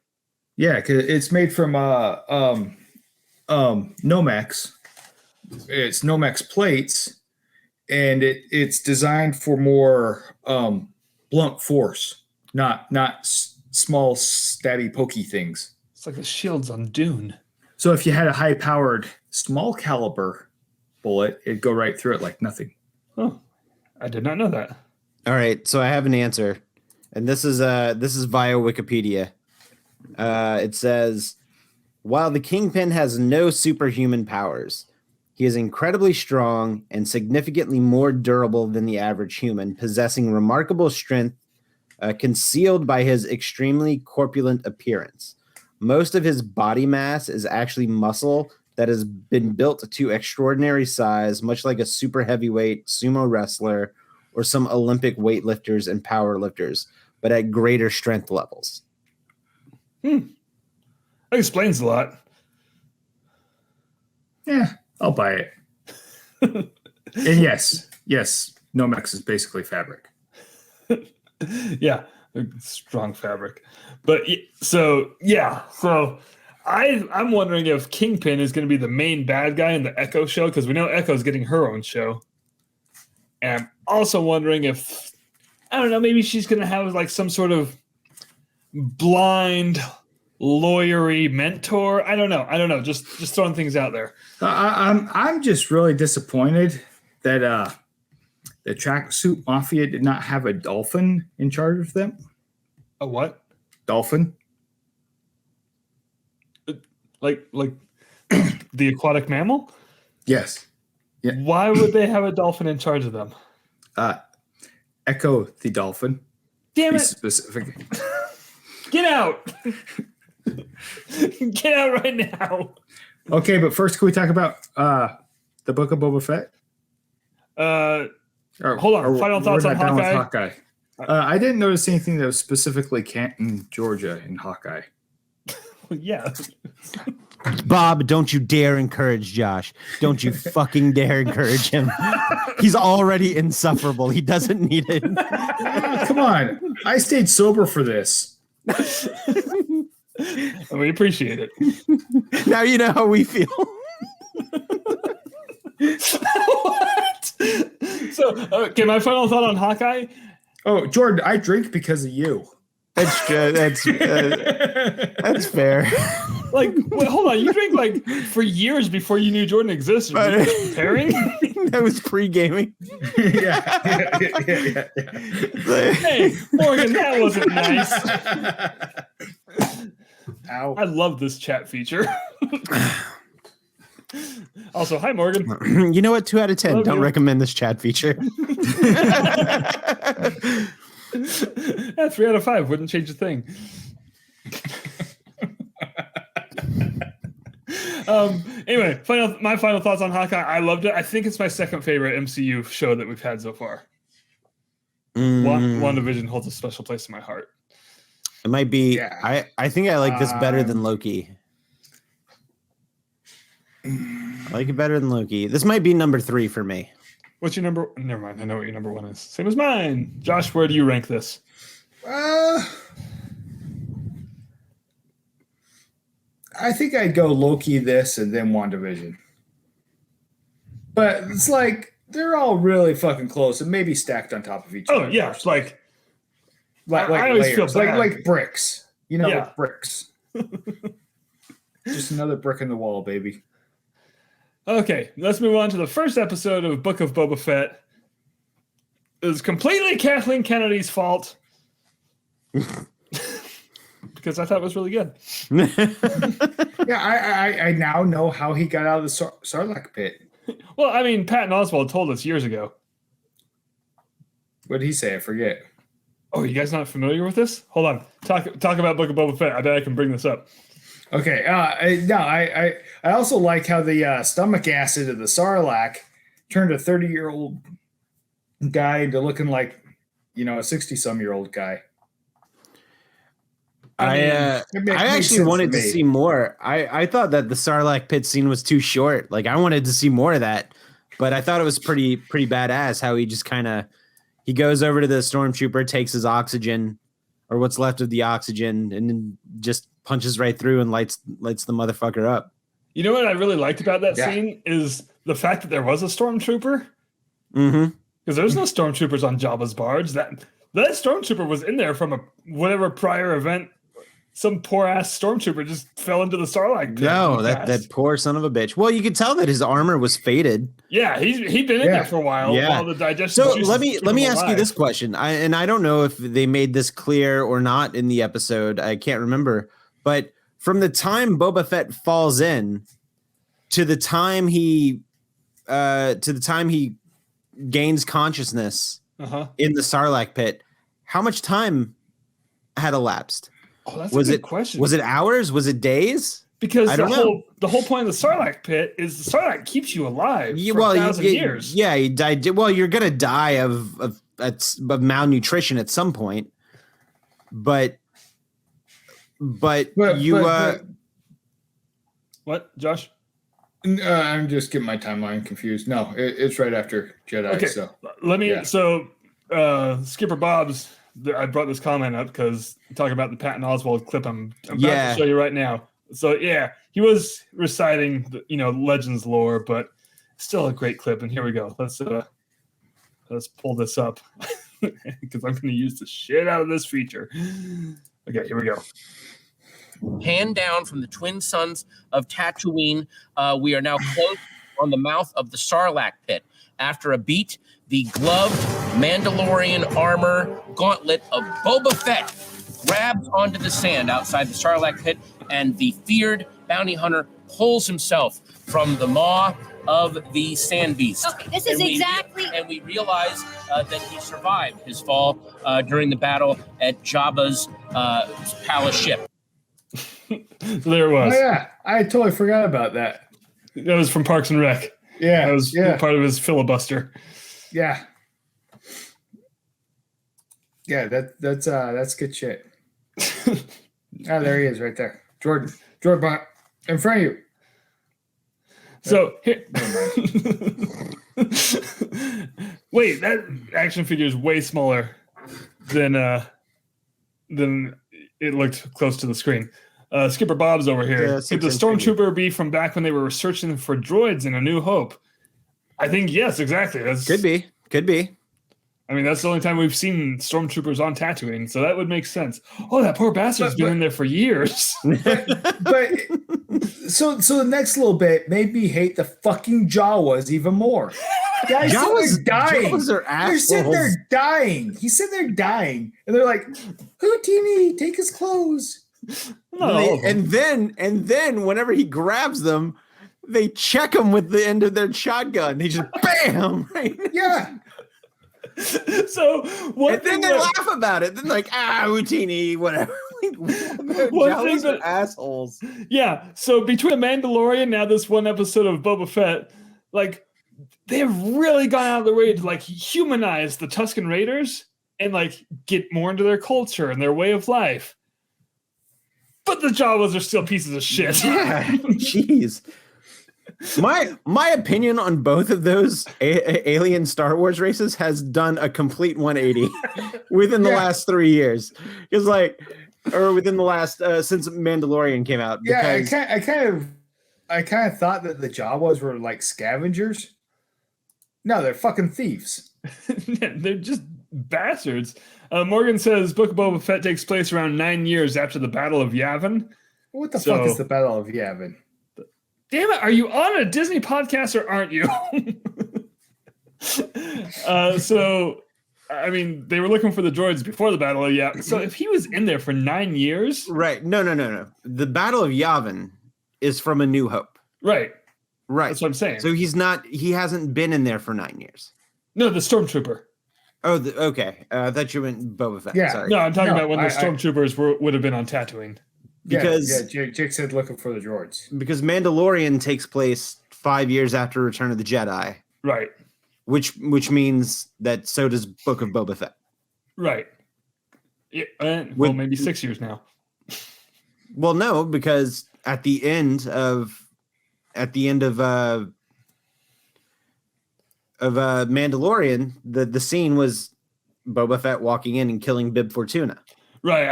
Speaker 3: Yeah, because it's made from Nomex. It's Nomex plates, and it's designed for more blunt force, not small stabby pokey things.
Speaker 2: It's like the shields on Dune.
Speaker 3: So if you had a high powered small caliber bullet, it'd go right through it like nothing.
Speaker 2: Oh, I did not know that.
Speaker 4: All right, so I have an answer, and this is via Wikipedia. It says, while the Kingpin has no superhuman powers, he is incredibly strong and significantly more durable than the average human, possessing remarkable strength, concealed by his extremely corpulent appearance. Most of his body mass is actually muscle that has been built to extraordinary size, much like a super heavyweight sumo wrestler or some Olympic weightlifters and power lifters, but at greater strength levels.
Speaker 2: That explains a lot.
Speaker 3: Yeah, I'll buy it. And yes, Nomex is basically fabric.
Speaker 2: Yeah, strong fabric. But so I'm wondering if Kingpin is going to be the main bad guy in the Echo show, because we know Echo's getting her own show. And I'm also wondering if, I don't know, maybe she's going to have like some sort of blind lawyery mentor. I don't know. Just throwing things out there.
Speaker 3: I'm just really disappointed that the Tracksuit Mafia did not have a dolphin in charge of them.
Speaker 2: A what?
Speaker 3: Dolphin.
Speaker 2: Like the aquatic mammal?
Speaker 3: Yes. Yeah.
Speaker 2: Why would they have a dolphin in charge of them?
Speaker 3: Echo the dolphin.
Speaker 2: Damn it!
Speaker 3: Specific.
Speaker 2: Get out! Get out right now!
Speaker 3: Okay, but first, can we talk about the Book of Boba Fett?
Speaker 2: Hold on. Final thoughts on Hawkeye.
Speaker 3: I didn't notice anything that was specifically Canton, Georgia in Hawkeye.
Speaker 2: Yeah.
Speaker 4: Bob, don't you dare encourage Josh. Don't you fucking dare encourage him. He's already insufferable. He doesn't need it.
Speaker 3: Come on. I stayed sober for this.
Speaker 2: And we appreciate it.
Speaker 4: Now you know how we feel.
Speaker 2: What? So, okay, my final thought on Hawkeye.
Speaker 3: Oh, Jordan, I drink because of you.
Speaker 4: That's fair.
Speaker 2: Like, wait, hold on. You drank like for years before you knew Jordan existed. Were you preparing?
Speaker 4: That was pre-gaming.
Speaker 3: Yeah.
Speaker 2: Hey, Morgan, that wasn't nice.
Speaker 3: Ow.
Speaker 2: I love this chat feature. Also, hi, Morgan.
Speaker 4: You know what? 2 out of 10.
Speaker 2: Love
Speaker 4: Don't
Speaker 2: you.
Speaker 4: recommend this chat feature.
Speaker 2: 3 out of 5 wouldn't change a thing. Anyway, my final thoughts on Hawkeye. I loved it. I think it's my second favorite MCU show that we've had so far. WandaVision holds a special place in my heart.
Speaker 4: It might be.
Speaker 3: Yeah.
Speaker 4: I think I like this better than Loki. I like it better than Loki. This might be number 3 for me.
Speaker 2: What's your number? Never mind. I know what your number 1 is. Same as mine. Josh, where do you rank this?
Speaker 3: I think I'd go Loki this and then WandaVision. But it's like they're all really fucking close and maybe stacked on top of each other.
Speaker 2: Oh yeah, like
Speaker 3: I always feel bad. Like bricks. You know,
Speaker 2: Yeah.
Speaker 3: like bricks. Just another brick in the wall, baby.
Speaker 2: Okay, let's move on to the first episode of Book of Boba Fett. It was completely Kathleen Kennedy's fault. Because I thought it was really good.
Speaker 3: Yeah, I now know how he got out of the Sarlacc pit.
Speaker 2: Well, I mean, Patton Oswalt told us years ago.
Speaker 3: What did he say? I forget.
Speaker 2: Oh, you guys not familiar with this? Hold on. Talk about Book of Boba Fett. I bet I can bring this up.
Speaker 3: Okay. I also like how the stomach acid of the Sarlacc turned a 30-year-old guy into looking like, a 60-some-year-old guy.
Speaker 4: I actually wanted to see more. I thought that the Sarlacc pit scene was too short. Like I wanted to see more of that, but I thought it was pretty badass how he just he goes over to the stormtrooper, takes his oxygen or what's left of the oxygen, and then just punches right through and lights the motherfucker up.
Speaker 2: You know what I really liked about that scene is the fact that there was a stormtrooper.
Speaker 4: Mm-hmm.
Speaker 2: Because there's no stormtroopers on Jabba's barge. That stormtrooper was in there from whatever prior event. Some poor ass stormtrooper just fell into the Sarlacc pit.
Speaker 4: No, that poor son of a bitch. Well, you could tell that his armor was faded.
Speaker 2: Yeah, he'd been in there for a while.
Speaker 4: Yeah.
Speaker 2: While the digestion.
Speaker 4: So let me ask you this question. I don't know if they made this clear or not in the episode. I can't remember. But from the time Boba Fett falls in to the time he gains consciousness in the Sarlacc pit, how much time had elapsed?
Speaker 2: Oh, that's a good question.
Speaker 4: Was it hours? Was it days?
Speaker 2: Because
Speaker 4: the
Speaker 2: whole point of the Sarlacc pit is the Sarlacc keeps you alive for 1,000 years.
Speaker 4: Yeah, you died. Well, you're gonna die of malnutrition at some point, but what,
Speaker 2: Josh?
Speaker 3: I'm just getting my timeline confused. No, it's right after Jedi.
Speaker 2: Okay,
Speaker 3: so
Speaker 2: let me. Yeah. So Skipper Bob's. I brought this comment up because talking about the Patton Oswalt clip I'm about to show you right now. So yeah, he was reciting Legends lore, but still a great clip. And here we go. Let's pull this up because I'm going to use the shit out of this feature. Okay, here we go.
Speaker 7: Hand down from the twin sons of Tatooine, we are now close on the mouth of the Sarlacc pit. After a beat, the gloved Mandalorian armor gauntlet of Boba Fett grabs onto the sand outside the Sarlacc pit, and the feared bounty hunter pulls himself from the maw of the sand beast.
Speaker 5: Okay, this is exactly...
Speaker 7: And we realize that he survived his fall during the battle at Jabba's palace ship.
Speaker 2: So there it was.
Speaker 3: Oh yeah, I totally forgot about that.
Speaker 2: That was from Parks and Rec.
Speaker 3: Yeah,
Speaker 2: that was part of his filibuster.
Speaker 3: Yeah, yeah, that's good shit. There he is, right there, Jordan, in front of you.
Speaker 2: So here, wait, that action figure is way smaller than it looked close to the screen. Skipper Bob's over here.
Speaker 4: Yeah,
Speaker 2: Could the stormtrooper be from back when they were searching for droids in A New Hope? I think yes, exactly.
Speaker 4: Could be.
Speaker 2: I I mean, that's the only time we've seen stormtroopers on Tatooine, so that would make sense. Oh, that poor bastard's been in there for years.
Speaker 3: But so the next little bit made me hate the fucking Jawas even more. Guys, Jawas dying.
Speaker 4: Jawas are assholes.
Speaker 3: They're sitting there dying. He's sitting there dying, and they're like, "Houdini, take his clothes."
Speaker 4: And then whenever he grabs them, they check him with the end of their shotgun. He just bam. Right?
Speaker 3: Yeah.
Speaker 2: So
Speaker 4: and then they laugh about it. Then like, Houdini, whatever. Jawas are assholes.
Speaker 2: Yeah. So between the Mandalorian, now this one episode of Boba Fett, like they've really gone out of their way to like humanize the Tusken Raiders and like get more into their culture and their way of life. But the Jawas are still pieces of shit.
Speaker 4: Yeah, jeez. My opinion on both of those alien Star Wars races has done a complete 180 within the last 3 years. It's like, or within the last since Mandalorian came out.
Speaker 3: Yeah, I kind of thought that the Jawas were like scavengers. No, they're fucking thieves.
Speaker 2: They're just bastards. Morgan says Book of Boba Fett takes place around 9 years after the Battle of Yavin.
Speaker 3: What the fuck is the Battle of Yavin?
Speaker 2: Damn it, are you on a Disney podcast or aren't you? So, I mean, they were looking for the droids before the Battle of Yavin. So if he was in there for 9 years...
Speaker 4: Right. No. The Battle of Yavin is from A New Hope.
Speaker 2: Right.
Speaker 4: That's
Speaker 2: what I'm saying.
Speaker 4: So he hasn't been in there for 9 years.
Speaker 2: No, the Stormtrooper.
Speaker 4: Oh, okay. I thought you meant Boba Fett.
Speaker 3: Yeah.
Speaker 4: Sorry.
Speaker 2: No, I'm talking about when the Stormtroopers would have been on Tatooine.
Speaker 4: Because
Speaker 3: Jake said looking for the droids.
Speaker 4: Because Mandalorian takes place 5 years after Return of the Jedi.
Speaker 2: Right.
Speaker 4: Which means that so does Book of Boba Fett.
Speaker 2: Right. Yeah, well, maybe 6 years now.
Speaker 4: Well, no, because at the end of Mandalorian, the scene was Boba Fett walking in and killing Bib Fortuna.
Speaker 2: Right.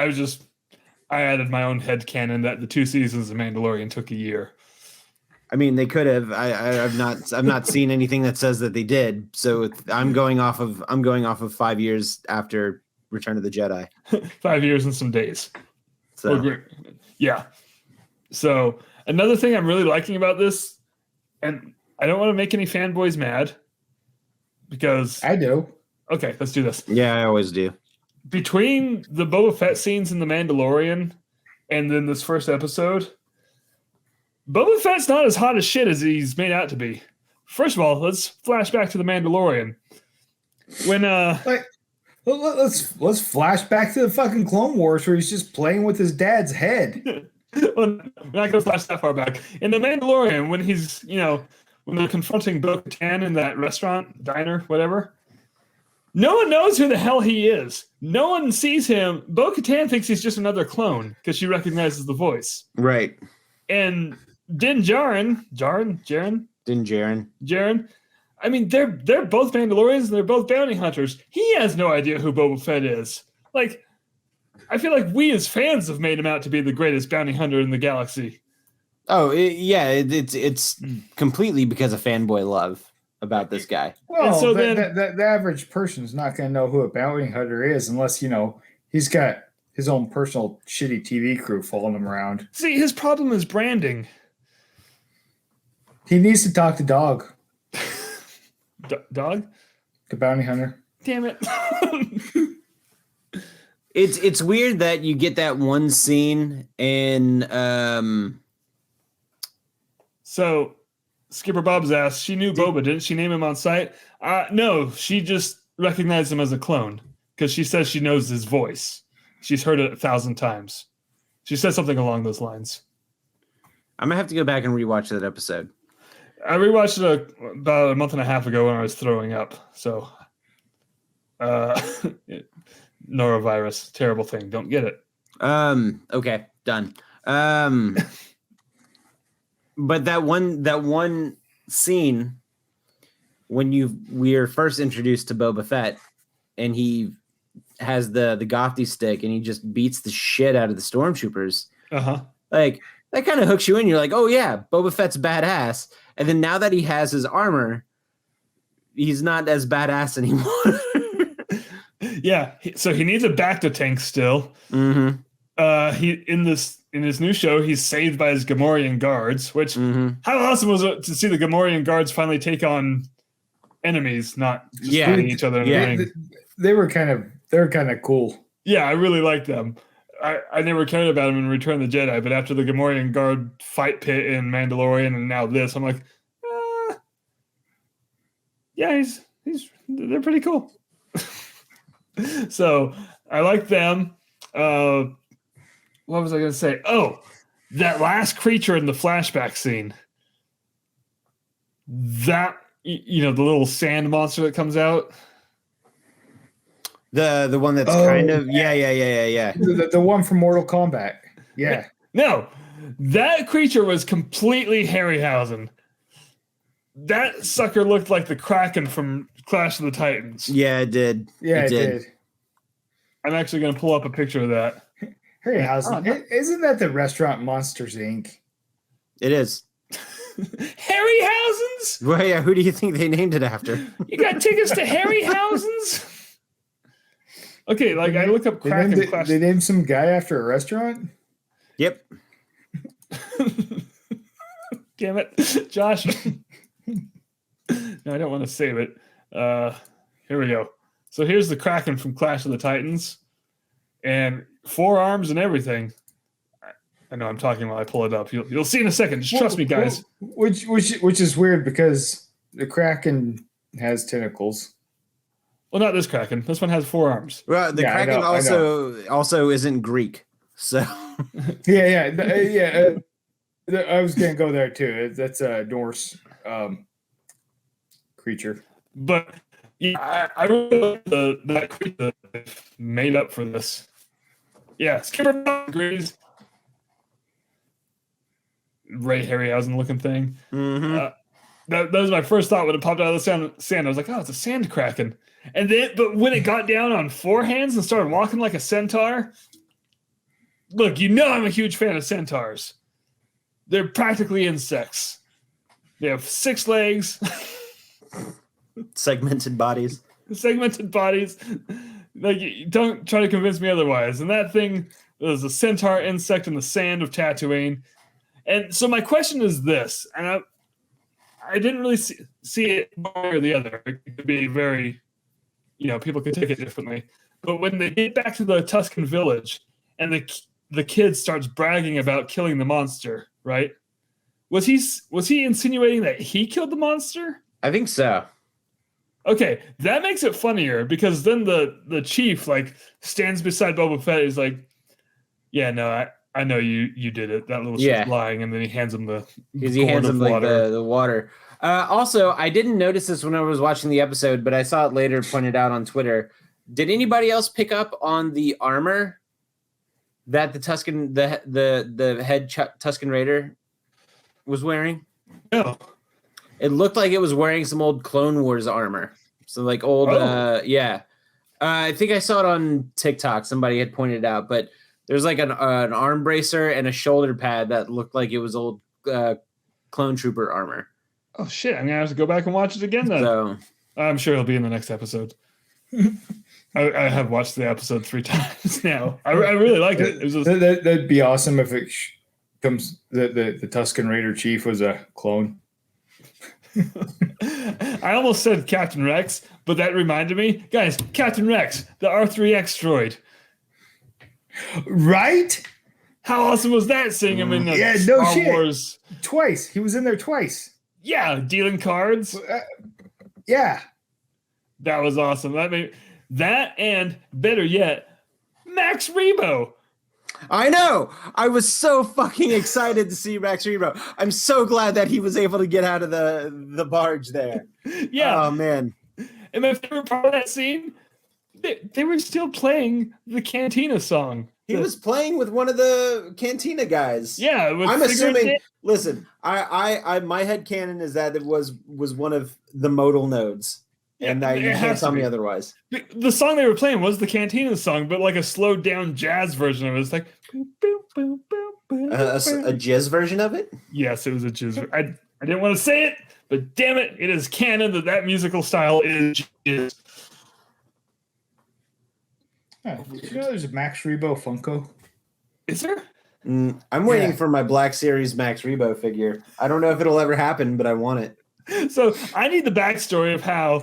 Speaker 2: I added my own headcanon that the 2 seasons of Mandalorian took a year.
Speaker 4: I mean, they could have. I've not seen anything that says that they did. So I'm going off of 5 years after Return of the Jedi.
Speaker 2: 5 years and some days.
Speaker 4: So
Speaker 2: yeah. So another thing I'm really liking about this, and I don't want to make any fanboys mad, because
Speaker 3: I do.
Speaker 2: Okay, let's do this.
Speaker 4: Yeah, I always do.
Speaker 2: Between the Boba Fett scenes in The Mandalorian and then this first episode, Boba Fett's not as hot as shit as he's made out to be. First of all, let's flash back to The Mandalorian. When
Speaker 3: let's flash back to the fucking Clone Wars where he's just playing with his dad's head.
Speaker 2: Well, we're not gonna flash that far back. In The Mandalorian, when he's when they're confronting Bo-Katan in that restaurant, diner, whatever. No one knows who the hell he is. No one sees him. Bo-Katan thinks he's just another clone because she recognizes the voice.
Speaker 4: Right.
Speaker 2: And Din Djarin. I mean, they're both Mandalorians and they're both bounty hunters. He has no idea who Boba Fett is. Like, I feel like we as fans have made him out to be the greatest bounty hunter in the galaxy.
Speaker 4: Oh, it's completely because of fanboy love about this guy.
Speaker 3: Well, so the average person's not going to know who a bounty hunter is unless, he's got his own personal shitty TV crew following him around.
Speaker 2: See, his problem is branding.
Speaker 3: He needs to talk to Dog.
Speaker 2: Dog?
Speaker 3: The bounty hunter.
Speaker 2: Damn it.
Speaker 4: It's weird that you get that one scene in
Speaker 2: So Skipper Bob's asked, she knew Boba, didn't she name him on sight? No, she just recognized him as a clone because she says she knows his voice. She's heard it 1,000 times. She said something along those lines.
Speaker 4: I'm going to have to go back and rewatch that episode.
Speaker 2: I rewatched it about a month and a half ago when I was throwing up. So, norovirus, terrible thing. Don't get it.
Speaker 4: Okay, done. But that one scene when we are first introduced to Boba Fett and he has the Gofty stick and he just beats the shit out of the stormtroopers. Like that kind of hooks you in. You're like, oh yeah, Boba Fett's badass. And then now that he has his armor, he's not as badass anymore.
Speaker 2: Yeah, so he needs a Bacta tank still.
Speaker 4: Mm-hmm.
Speaker 2: He in his new show, he's saved by his Gamorrean guards. Which how awesome was it to see the Gamorrean guards finally take on enemies, not just fighting each other in the ring.
Speaker 3: They were kind of cool.
Speaker 2: Yeah, I really liked them. I never cared about them in Return of the Jedi, but after the Gamorrean guard fight pit in Mandalorian and now this, I'm like, yeah, they're pretty cool. So I like them. What was I going to say? Oh, that last creature in the flashback scene. That, the little sand monster that comes out.
Speaker 4: The one that's kind of yeah.
Speaker 3: The one from Mortal Kombat. Yeah.
Speaker 2: No, that creature was completely Harryhausen. That sucker looked like the Kraken from Clash of the Titans.
Speaker 4: Yeah, it did.
Speaker 3: Yeah, it did.
Speaker 2: I'm actually going to pull up a picture of that.
Speaker 3: Harryhausen. Isn't that the restaurant Monsters, Inc.?
Speaker 4: It is.
Speaker 2: Harryhausen's?
Speaker 4: Well, yeah, who do you think they named it after?
Speaker 2: You got tickets to Harryhausen's? Okay, like I look up Kraken Clash.
Speaker 3: They named some guy after a restaurant?
Speaker 4: Yep.
Speaker 2: Damn it, Josh. No, I don't want to save it. Here we go. So here's the Kraken from Clash of the Titans, and 4 arms and everything. I know I'm talking while I pull it up. You'll see in a second. Just trust me, guys.
Speaker 3: Which is weird because the Kraken has tentacles.
Speaker 2: Well, not this Kraken. This one has 4 arms.
Speaker 4: Well, the Kraken also isn't Greek, so
Speaker 3: yeah. I was gonna go there too. That's a Norse creature.
Speaker 2: But yeah, I really like that creature that made up for this. Yeah, Skipper agrees. Ray Harryhausen looking thing.
Speaker 4: Mm-hmm.
Speaker 2: That was my first thought when it popped out of the sand. I was like, oh, it's a sand Kraken. But when it got down on 4 hands and started walking like a centaur, look, I'm a huge fan of centaurs. They're practically insects. They have 6 legs.
Speaker 4: segmented bodies.
Speaker 2: Like, don't try to convince me otherwise. And that thing was a centaur insect in the sand of Tatooine. And so my question is this, and I didn't really see it one way or the other. It could be very, people could take it differently. But when they get back to the Tusken village and the kid starts bragging about killing the monster, right? Was he insinuating that he killed the monster?
Speaker 4: I think so.
Speaker 2: Okay, that makes it funnier because then the chief stands beside Boba Fett. He's like, "Yeah, no, I know you did it. That little shit's lying." And then he hands him the
Speaker 4: water. Also, I didn't notice this when I was watching the episode, but I saw it later pointed out on Twitter. Did anybody else pick up on the armor that the Tusken, the head Tusken Raider was wearing?
Speaker 2: No.
Speaker 4: It looked like it was wearing some old Clone Wars armor. So old, I think I saw it on TikTok. Somebody had pointed it out, but there's an arm bracer and a shoulder pad that looked like it was old Clone Trooper armor.
Speaker 2: Oh shit! I'm gonna have to go back and watch it again then. So, I'm sure it'll be in the next episode. I have watched the episode 3 times now. I really like it.
Speaker 3: That'd be awesome if it comes the Tusken Raider chief was a clone.
Speaker 2: I almost said Captain Rex, but that reminded me, guys. Captain Rex, the R3X droid.
Speaker 3: Right?
Speaker 2: How awesome was that? Seeing him in the Star Wars
Speaker 3: twice. He was in there twice.
Speaker 2: Yeah, dealing cards.
Speaker 3: Yeah,
Speaker 2: that was awesome. That and better yet, Max Rebo.
Speaker 4: I know. I was so fucking excited to see Max Rebo. I'm so glad that he was able to get out of the barge there.
Speaker 2: Yeah.
Speaker 4: Oh man.
Speaker 2: And my favorite part of that scene, they were still playing the Cantina song.
Speaker 4: He was playing with one of the Cantina guys.
Speaker 2: Yeah,
Speaker 4: I'm assuming. Listen, I my headcanon is that it was one of the modal nodes.
Speaker 2: Yeah,
Speaker 4: and you can't tell me otherwise.
Speaker 2: The song they were playing was the Cantina song, but a slowed down jazz version of it. It's like
Speaker 4: a jizz version of it.
Speaker 2: Yes, it was a jizz. I didn't want to say it, but damn it, it is canon that musical style is jizz.
Speaker 3: Yeah. You know, there's a Max Rebo Funko.
Speaker 2: Is there?
Speaker 4: I'm waiting
Speaker 3: Yeah.
Speaker 4: for my Black Series Max Rebo figure. I don't know if it'll ever happen, but I want it.
Speaker 2: So I need the backstory of how,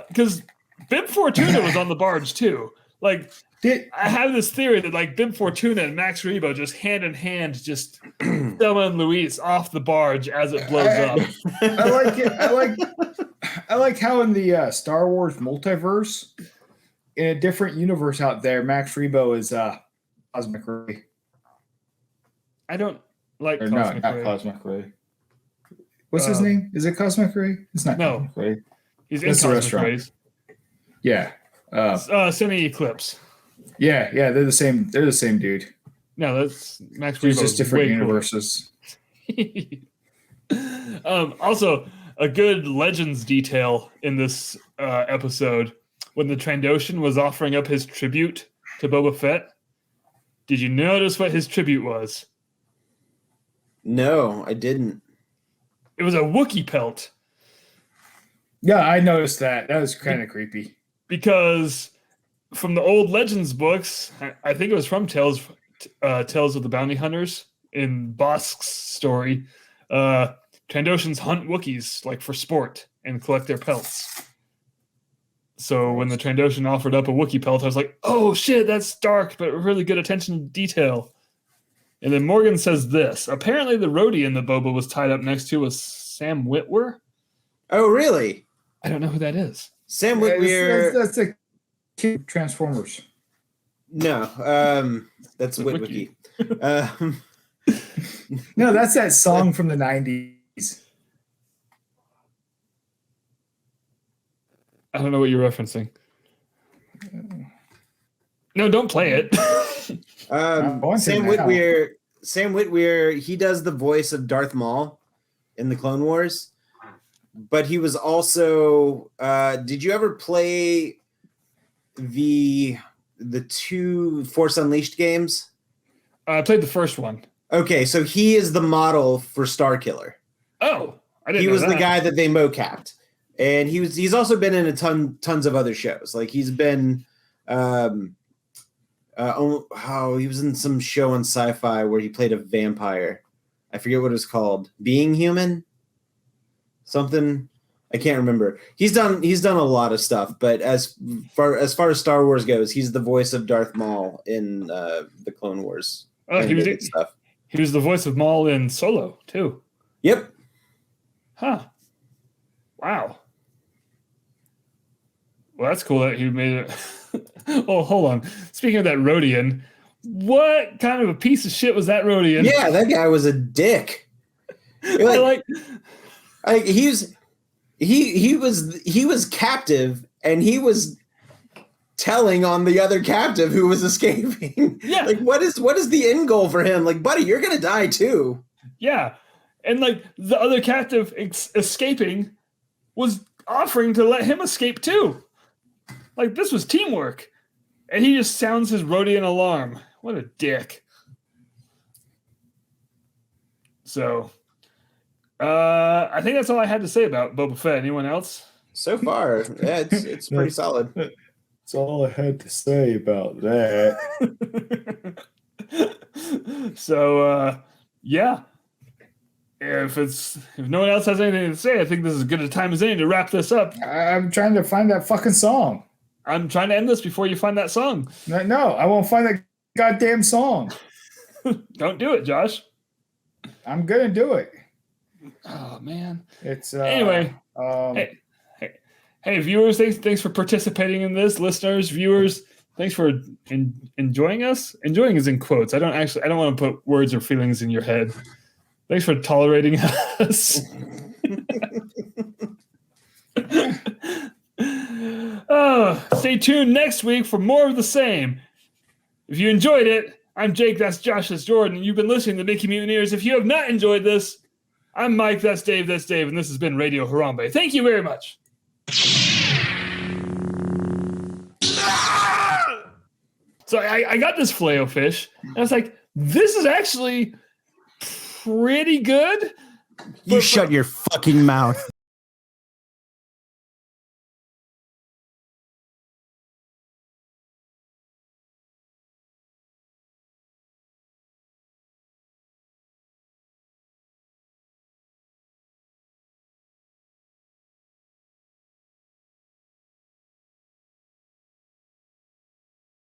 Speaker 2: because Bib Fortuna was on the barge too. Like, I have this theory that like Bib Fortuna and Max Rebo just hand in hand, just Thelma and Louise off the barge as it blows up.
Speaker 3: I like it. I like how in the Star Wars multiverse, in a different universe out there, Max Rebo is Cosmic Ray.
Speaker 2: I don't like
Speaker 3: Or
Speaker 2: Cosmic
Speaker 3: not
Speaker 2: Ray.
Speaker 3: Cosmic Ray. What's his name? Is it Cosmic Ray? It's not
Speaker 2: No.
Speaker 3: Cosmic Ray.
Speaker 2: He's in
Speaker 3: That's the
Speaker 2: Cosmic
Speaker 3: restaurant.
Speaker 2: Rays.
Speaker 3: Yeah.
Speaker 2: Cine Eclipse.
Speaker 3: Yeah, they're the same. They're the same dude.
Speaker 2: No, that's Max
Speaker 3: There's
Speaker 2: Rebo.
Speaker 3: just different universes.
Speaker 2: Also, a good Legends detail in this episode when the Trandoshan was offering up his tribute to Boba Fett. Did you notice what his tribute was?
Speaker 4: No, I didn't.
Speaker 2: It was a Wookiee pelt.
Speaker 3: Yeah, I noticed that. That was kind of creepy.
Speaker 2: Because from the old Legends books, I think it was from Tales of the Bounty Hunters in Bosk's story, Trandoshans hunt Wookiees like for sport and collect their pelts. So when the Trandoshan offered up a Wookiee pelt, I was like, oh shit, that's dark, but really good attention to detail. And then Morgan says this. Apparently the Rodian that Boba was tied up next to was Sam Witwer.
Speaker 4: Oh, really?
Speaker 2: I don't know who that is.
Speaker 4: Sam Witwer.
Speaker 3: That's a kid Transformers.
Speaker 4: No, that's Witwicky.
Speaker 3: No, that's that song from the 90s.
Speaker 2: I don't know what you're referencing. No, don't play it.
Speaker 3: going to
Speaker 4: Sam
Speaker 3: now.
Speaker 4: Witwer. Sam Witwer. He does the voice of Darth Maul in the Clone Wars, but he was also. Did you ever play the two Force Unleashed games?
Speaker 2: I played the first one.
Speaker 4: Okay, so he is the model for Starkiller.
Speaker 2: Oh, I didn't
Speaker 4: He
Speaker 2: know
Speaker 4: was
Speaker 2: that.
Speaker 4: the guy that they mocapped, and he's also been in tons of other shows. Like he's been, he was in some show on Sci-Fi where he played a vampire. I forget what it was called. Being Human, something. I can't remember. He's done a lot of stuff, but as far as Star Wars goes, he's the voice of Darth Maul in the Clone Wars.
Speaker 2: Oh,
Speaker 4: animated stuff.
Speaker 2: He was the voice of Maul in Solo too.
Speaker 4: Yep.
Speaker 2: Huh. Wow. Well, that's cool that he made it. Oh, hold on. Speaking of that Rodian, what kind of a piece of shit was that Rodian?
Speaker 4: Yeah, that guy was a dick. Like he was captive, and he was telling on the other captive who was escaping.
Speaker 2: Yeah.
Speaker 4: Like what is the end goal for him? Like, buddy, you're gonna die too.
Speaker 2: Yeah. And like the other captive escaping was offering to let him escape too. Like this was teamwork. And he just sounds his Rodian alarm. What a dick. So I think that's all I had to say about Boba Fett. Anyone else?
Speaker 4: So far, yeah, it's pretty solid.
Speaker 3: That's all I had to say about that.
Speaker 2: So yeah. If no one else has anything to say, I think this is as good a time as any to wrap this up.
Speaker 3: I'm trying to find that fucking song.
Speaker 2: I'm trying to end this before you find that song.
Speaker 3: No, I won't find that goddamn song.
Speaker 2: Don't do it, Josh.
Speaker 3: I'm gonna do it.
Speaker 2: Oh man.
Speaker 3: It's
Speaker 2: Anyway. Hey, viewers, thanks for participating in this. Listeners, viewers, thanks for enjoying us. Enjoying is in quotes. I don't want to put words or feelings in your head. Thanks for tolerating us. Stay tuned next week for more of the same. If you enjoyed it, I'm Jake, that's Josh, that's Jordan, and you've been listening to Mickey Mutineers. If you have not enjoyed this, I'm Mike, that's Dave, and this has been Radio Harambe. Thank you very much. So I got this Filet-O-Fish, and I was like, this is actually pretty good.
Speaker 4: You shut your fucking mouth.